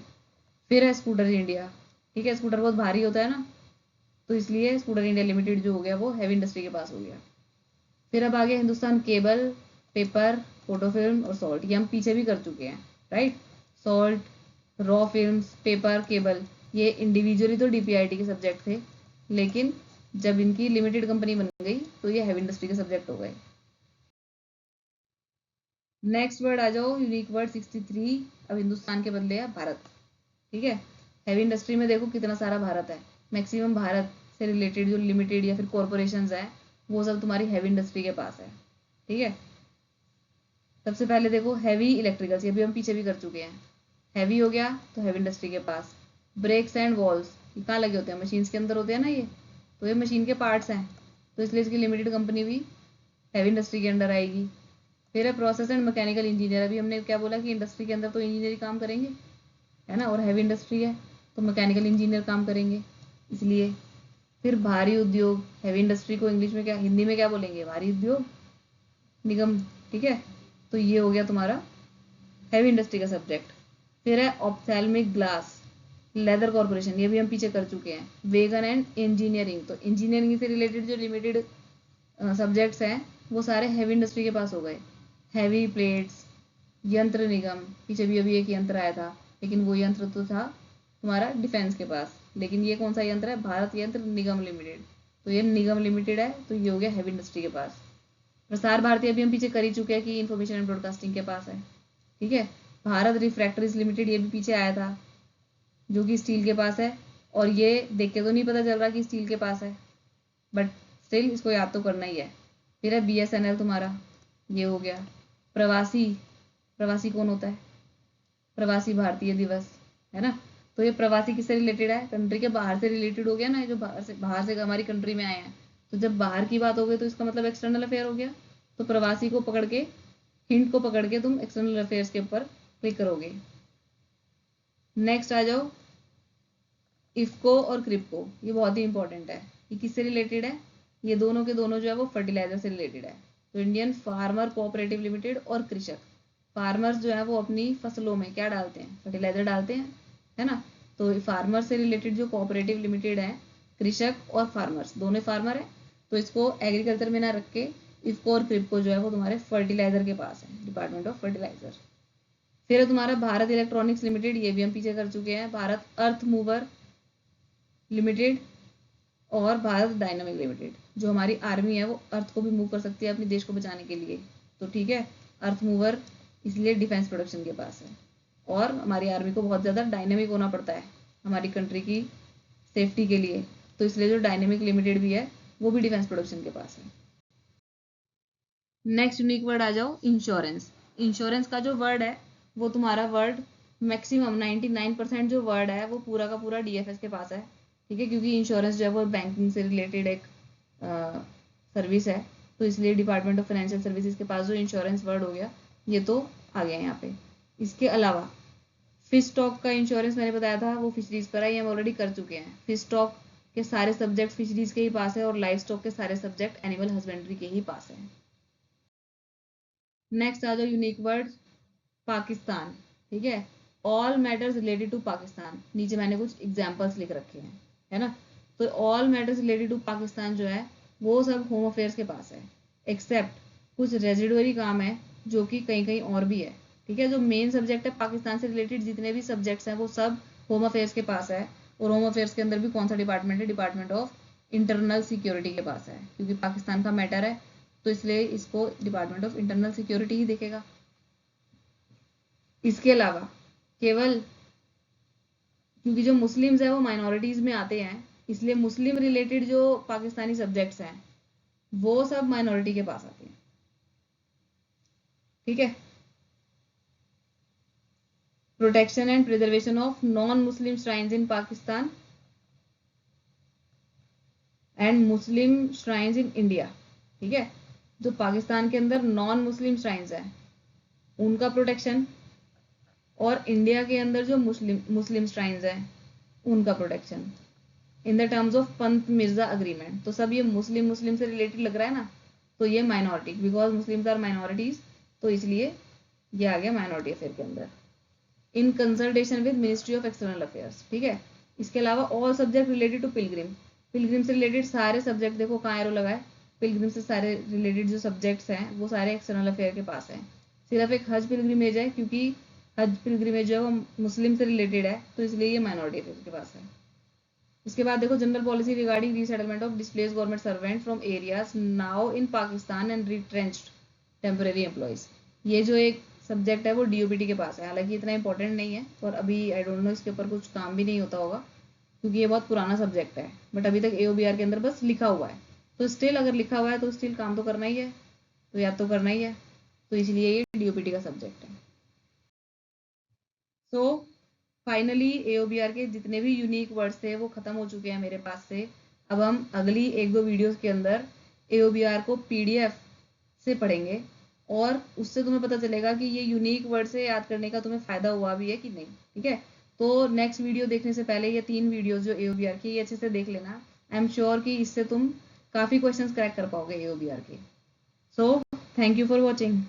फिर है स्कूटर इंडिया, ठीक है, स्कूटर बहुत भारी होता है ना, तो इसलिए स्कूटर इंडिया लिमिटेड जो हो गया वो हैवी इंडस्ट्री के पास हो गया। फिर अब आ गया Hindustan cable, paper, photo film और सॉल्ट, ये हम पीछे भी कर चुके हैं, right. Salt, raw films, paper, cable, ये इंडिविजुअली तो डीपीआईटी के सब्जेक्ट थे, लेकिन जब इनकी लिमिटेड कंपनी बन गई तो ये हैवी इंडस्ट्री के सब्जेक्ट हो गए। नेक्स्ट वर्ड आ जाओ, यूनिक वर्ड 63, अब हिंदुस्तान के बदले है भारत, ठीक है। हैवी इंडस्ट्री में देखो कितना सारा भारत है, मैक्सिमम भारत से रिलेटेड जो लिमिटेड या फिर कॉरपोरेशन है वो सब तुम्हारी हैवी इंडस्ट्री के पास है, ठीक है। सबसे पहले देखो हैवी इलेक्ट्रिकल्स, ये भी हम पीछे भी कर चुके हैं, हैवी हो गया तो हैवी इंडस्ट्री के पास। ब्रेक्स एंड वॉल्स, ये कहाँ लगे होते हैं, मशीन के अंदर होते हैं ना ये, तो ये मशीन के पार्ट्स हैं, तो इसलिए इसकी लिमिटेड कंपनी भी हैवी इंडस्ट्री के अंडर आएगी। फिर है प्रोसेस एंड मैकेनिकल इंजीनियर, अभी हमने क्या बोला कि इंडस्ट्री के अंदर तो इंजीनियर काम करेंगे, है ना, और हैवी इंडस्ट्री है तो मैकेनिकल इंजीनियर काम करेंगे, इसलिए। फिर भारी उद्योग, हैवी इंडस्ट्री को इंग्लिश में क्या, हिंदी में क्या बोलेंगे, भारी उद्योग निगम, ठीक है। तो ये हो गया तुम्हारा हैवी इंडस्ट्री का सब्जेक्ट। फिर है ऑप्थेल्मिक ग्लास, लेदर कॉर्पोरेशन, ये भी हम पीछे कर चुके हैं। वेगन एंड इंजीनियरिंग, तो इंजीनियरिंग से रिलेटेड जो लिमिटेड सब्जेक्ट्स हैं वो सारे हैवी इंडस्ट्री के पास हो गए। हैवी प्लेट्स, यंत्र निगम, पीछे भी अभी एक यंत्र आया था, लेकिन वो यंत्र तो था तुम्हारा डिफेंस के पास, लेकिन ये कौन सा यंत्र है, भारत यंत्र निगम लिमिटेड, तो ये निगम लिमिटेड है, तो ये हो गया हैवी इंडस्ट्री के पास। प्रसार भारती अभी हम पीछे कर ही चुके हैं कि इन्फॉर्मेशन एंड ब्रॉडकास्टिंग के पास है, ठीक है। भारत रिफ्रैक्टरीज लिमिटेड, ये भी पीछे आया था, जो कि स्टील के पास है, और ये देख के तो नहीं पता चल रहा कि स्टील के पास है, बट स्टिल इसको याद तो करना ही है। फिर है BSNL तुम्हारा, ये हो गया। प्रवासी, प्रवासी कौन होता है, प्रवासी भारतीय दिवस, है ना। तो ये प्रवासी किससे रिलेटेड है, कंट्री के बाहर से रिलेटेड हो गया ना, जो बाहर से हमारी कंट्री में आए हैं। तो जब बाहर की बात हो गई तो इसका मतलब एक्सटर्नल अफेयर हो गया। तो प्रवासी को पकड़ के, हिंट को पकड़ के तुम एक्सटर्नल अफेयर्स के ऊपर क्लिक करोगे। नेक्स्ट आ जाओ, इफको और क्रिप्को, ये बहुत ही इंपॉर्टेंट है। ये किससे रिलेटेड है, ये दोनों के दोनों जो है वो फर्टिलाइजर से रिलेटेड है। तो इंडियन फार्मर कोऑपरेटिव लिमिटेड और कृषक, फार्मर्स जो है वो अपनी फसलों में क्या डालते हैं, फर्टिलाइजर डालते हैं, है ना। तो फार्मर से रिलेटेड जो कोऑपरेटिव लिमिटेड है, कृषक और फार्मर्स दोनों फार्मर है, तो इसको एग्रीकल्चर में ना रख के इफको और क्रिप्को जो है वो तुम्हारे फर्टिलाइजर के पास है, डिपार्टमेंट ऑफ फर्टिलाइजर। फिर है तुम्हारा भारत इलेक्ट्रॉनिक्स लिमिटेड, ये भी हम पीछे कर चुके हैं। भारत अर्थ मूवर लिमिटेड और भारत डायनामिक लिमिटेड, जो हमारी आर्मी है वो अर्थ को भी मूव कर सकती है अपने देश को बचाने के लिए, तो ठीक है। अर्थ मूवर इसलिए डिफेंस प्रोडक्शन के पास है, और हमारी आर्मी को बहुत ज़्यादा डायनेमिक होना पड़ता है हमारी कंट्री की सेफ्टी के लिए, तो इसलिए जो डायनेमिक लिमिटेड भी है वो भी डिफेंस प्रोडक्शन के पास है। नेक्स्ट यूनिक वर्ड आ जाओ, इंश्योरेंस। इंश्योरेंस का जो वर्ड है वो तुम्हारा वर्ड मैक्सिमम 99% जो वर्ड है वो पूरा का पूरा DFS के पास है, ठीक है, क्योंकि इंश्योरेंस जो है वो बैंकिंग से रिलेटेड एक सर्विस है, तो इसलिए डिपार्टमेंट ऑफ फाइनेंशियल सर्विसेज के पास जो इंश्योरेंस वर्ड हो गया ये तो आ गया यहाँ पे। इसके अलावा फिश स्टॉक का इंश्योरेंस मैंने बताया था वो फिशरीज पर है, ये हम ऑलरेडी कर चुके हैं। फिश स्टॉक के सारे सब्जेक्ट फिशरीज के ही पास है, और लाइफ स्टॉक के सारे सब्जेक्ट एनिमल हस्बेंड्री के ही पास है। नेक्स्ट आ जाओ यूनिक वर्ड, पाकिस्तान, ठीक है। All matters related to Pakistan, नीचे मैंने कुछ एग्जाम्पल्स लिख रखे हैं, है ना। तो all matters related to Pakistan जो है वो सब होम अफेयर्स के पास है, एक्सेप्ट कुछ रेजिडुअरी काम है जो कि कहीं कहीं और भी है, ठीक है। जो मेन सब्जेक्ट है पाकिस्तान से रिलेटेड जितने भी सब्जेक्ट्स हैं वो सब होम अफेयर्स के पास है, और होम अफेयर्स के अंदर भी कौन सा डिपार्टमेंट है, डिपार्टमेंट ऑफ इंटरनल सिक्योरिटी के पास है, क्योंकि पाकिस्तान का मैटर है तो इसलिए इसको डिपार्टमेंट ऑफ इंटरनल सिक्योरिटी ही देखेगा। इसके अलावा केवल क्योंकि जो मुस्लिम्स है वो माइनॉरिटीज में आते हैं, इसलिए मुस्लिम रिलेटेड जो पाकिस्तानी सब्जेक्ट्स हैं वो सब माइनॉरिटी के पास आते हैं, ठीक है। Protection and preservation of non Muslim shrines in Pakistan and Muslim shrines in India, ठीक है। जो पाकिस्तान के अंदर नॉन मुस्लिम श्राइन्स हैं उनका प्रोटेक्शन, और इंडिया के अंदर जो मुस्लिम मुस्लिम श्राइन्स हैं उनका protection in the terms of Pant Mirza agreement. तो सब ये मुस्लिम मुस्लिम से रिलेटेड लग रहा है ना, तो ये minority, because Muslims are minorities, तो इसलिए ये आ गया माइनॉरिटी अफेयर के अंदर। In consultation with ministry of external affairs, ठीक है। इसके अलावा all subject related to pilgrim, pilgrim से रिलेटेड सारे सब्जेक्ट, देखो कहाँ एरो लगा है, पिलग्रिम से सारे रिलेटेड जो सब्जेक्ट्स हैं वो सारे एक्सटर्नल अफेयर के पास हैं। सिर्फ एक हज पिलग्रिमेज है, क्योंकि हज पिलग्रिमेज जो है वो मुस्लिम से रिलेटेड है, तो इसलिए ये माइनॉरिटी अफेयर के पास है। इसके बाद देखो general policy regarding resettlement of displace government servant from areas now in Pakistan and retrenched temporary employees, ये जो एक सब्जेक्ट है वो DOPT के पास है, हालांकि इतना इंपॉर्टेंट नहीं है और अभी आई डोंट नो इसके ऊपर कुछ काम भी नहीं होता होगा क्योंकि ये बहुत पुराना सब्जेक्ट है, बट अभी तक AOBR के अंदर बस लिखा हुआ है, तो स्टिल अगर लिखा हुआ है तो स्टिल काम तो करना ही है, तो याद तो करना ही है, तो इसलिए ये DOPT का सब्जेक्ट है। सो फाइनली AOBR के जितने भी यूनिक वर्ड्स थे वो खत्म हो चुके हैं मेरे पास से। अब हम अगली एक दो वीडियोस के अंदर AOBR को PDF से पढ़ेंगे, और उससे तुम्हें पता चलेगा कि ये यूनिक वर्ड से याद करने का तुम्हें फायदा हुआ भी है कि नहीं, ठीक है। तो नेक्स्ट वीडियो देखने से पहले ये 3 वीडियोस जो AOBR की ये अच्छे से देख लेना, आई एम श्योर कि इससे तुम काफ़ी क्वेश्चंस क्रैक कर पाओगे AOBR के। So thank you for watching.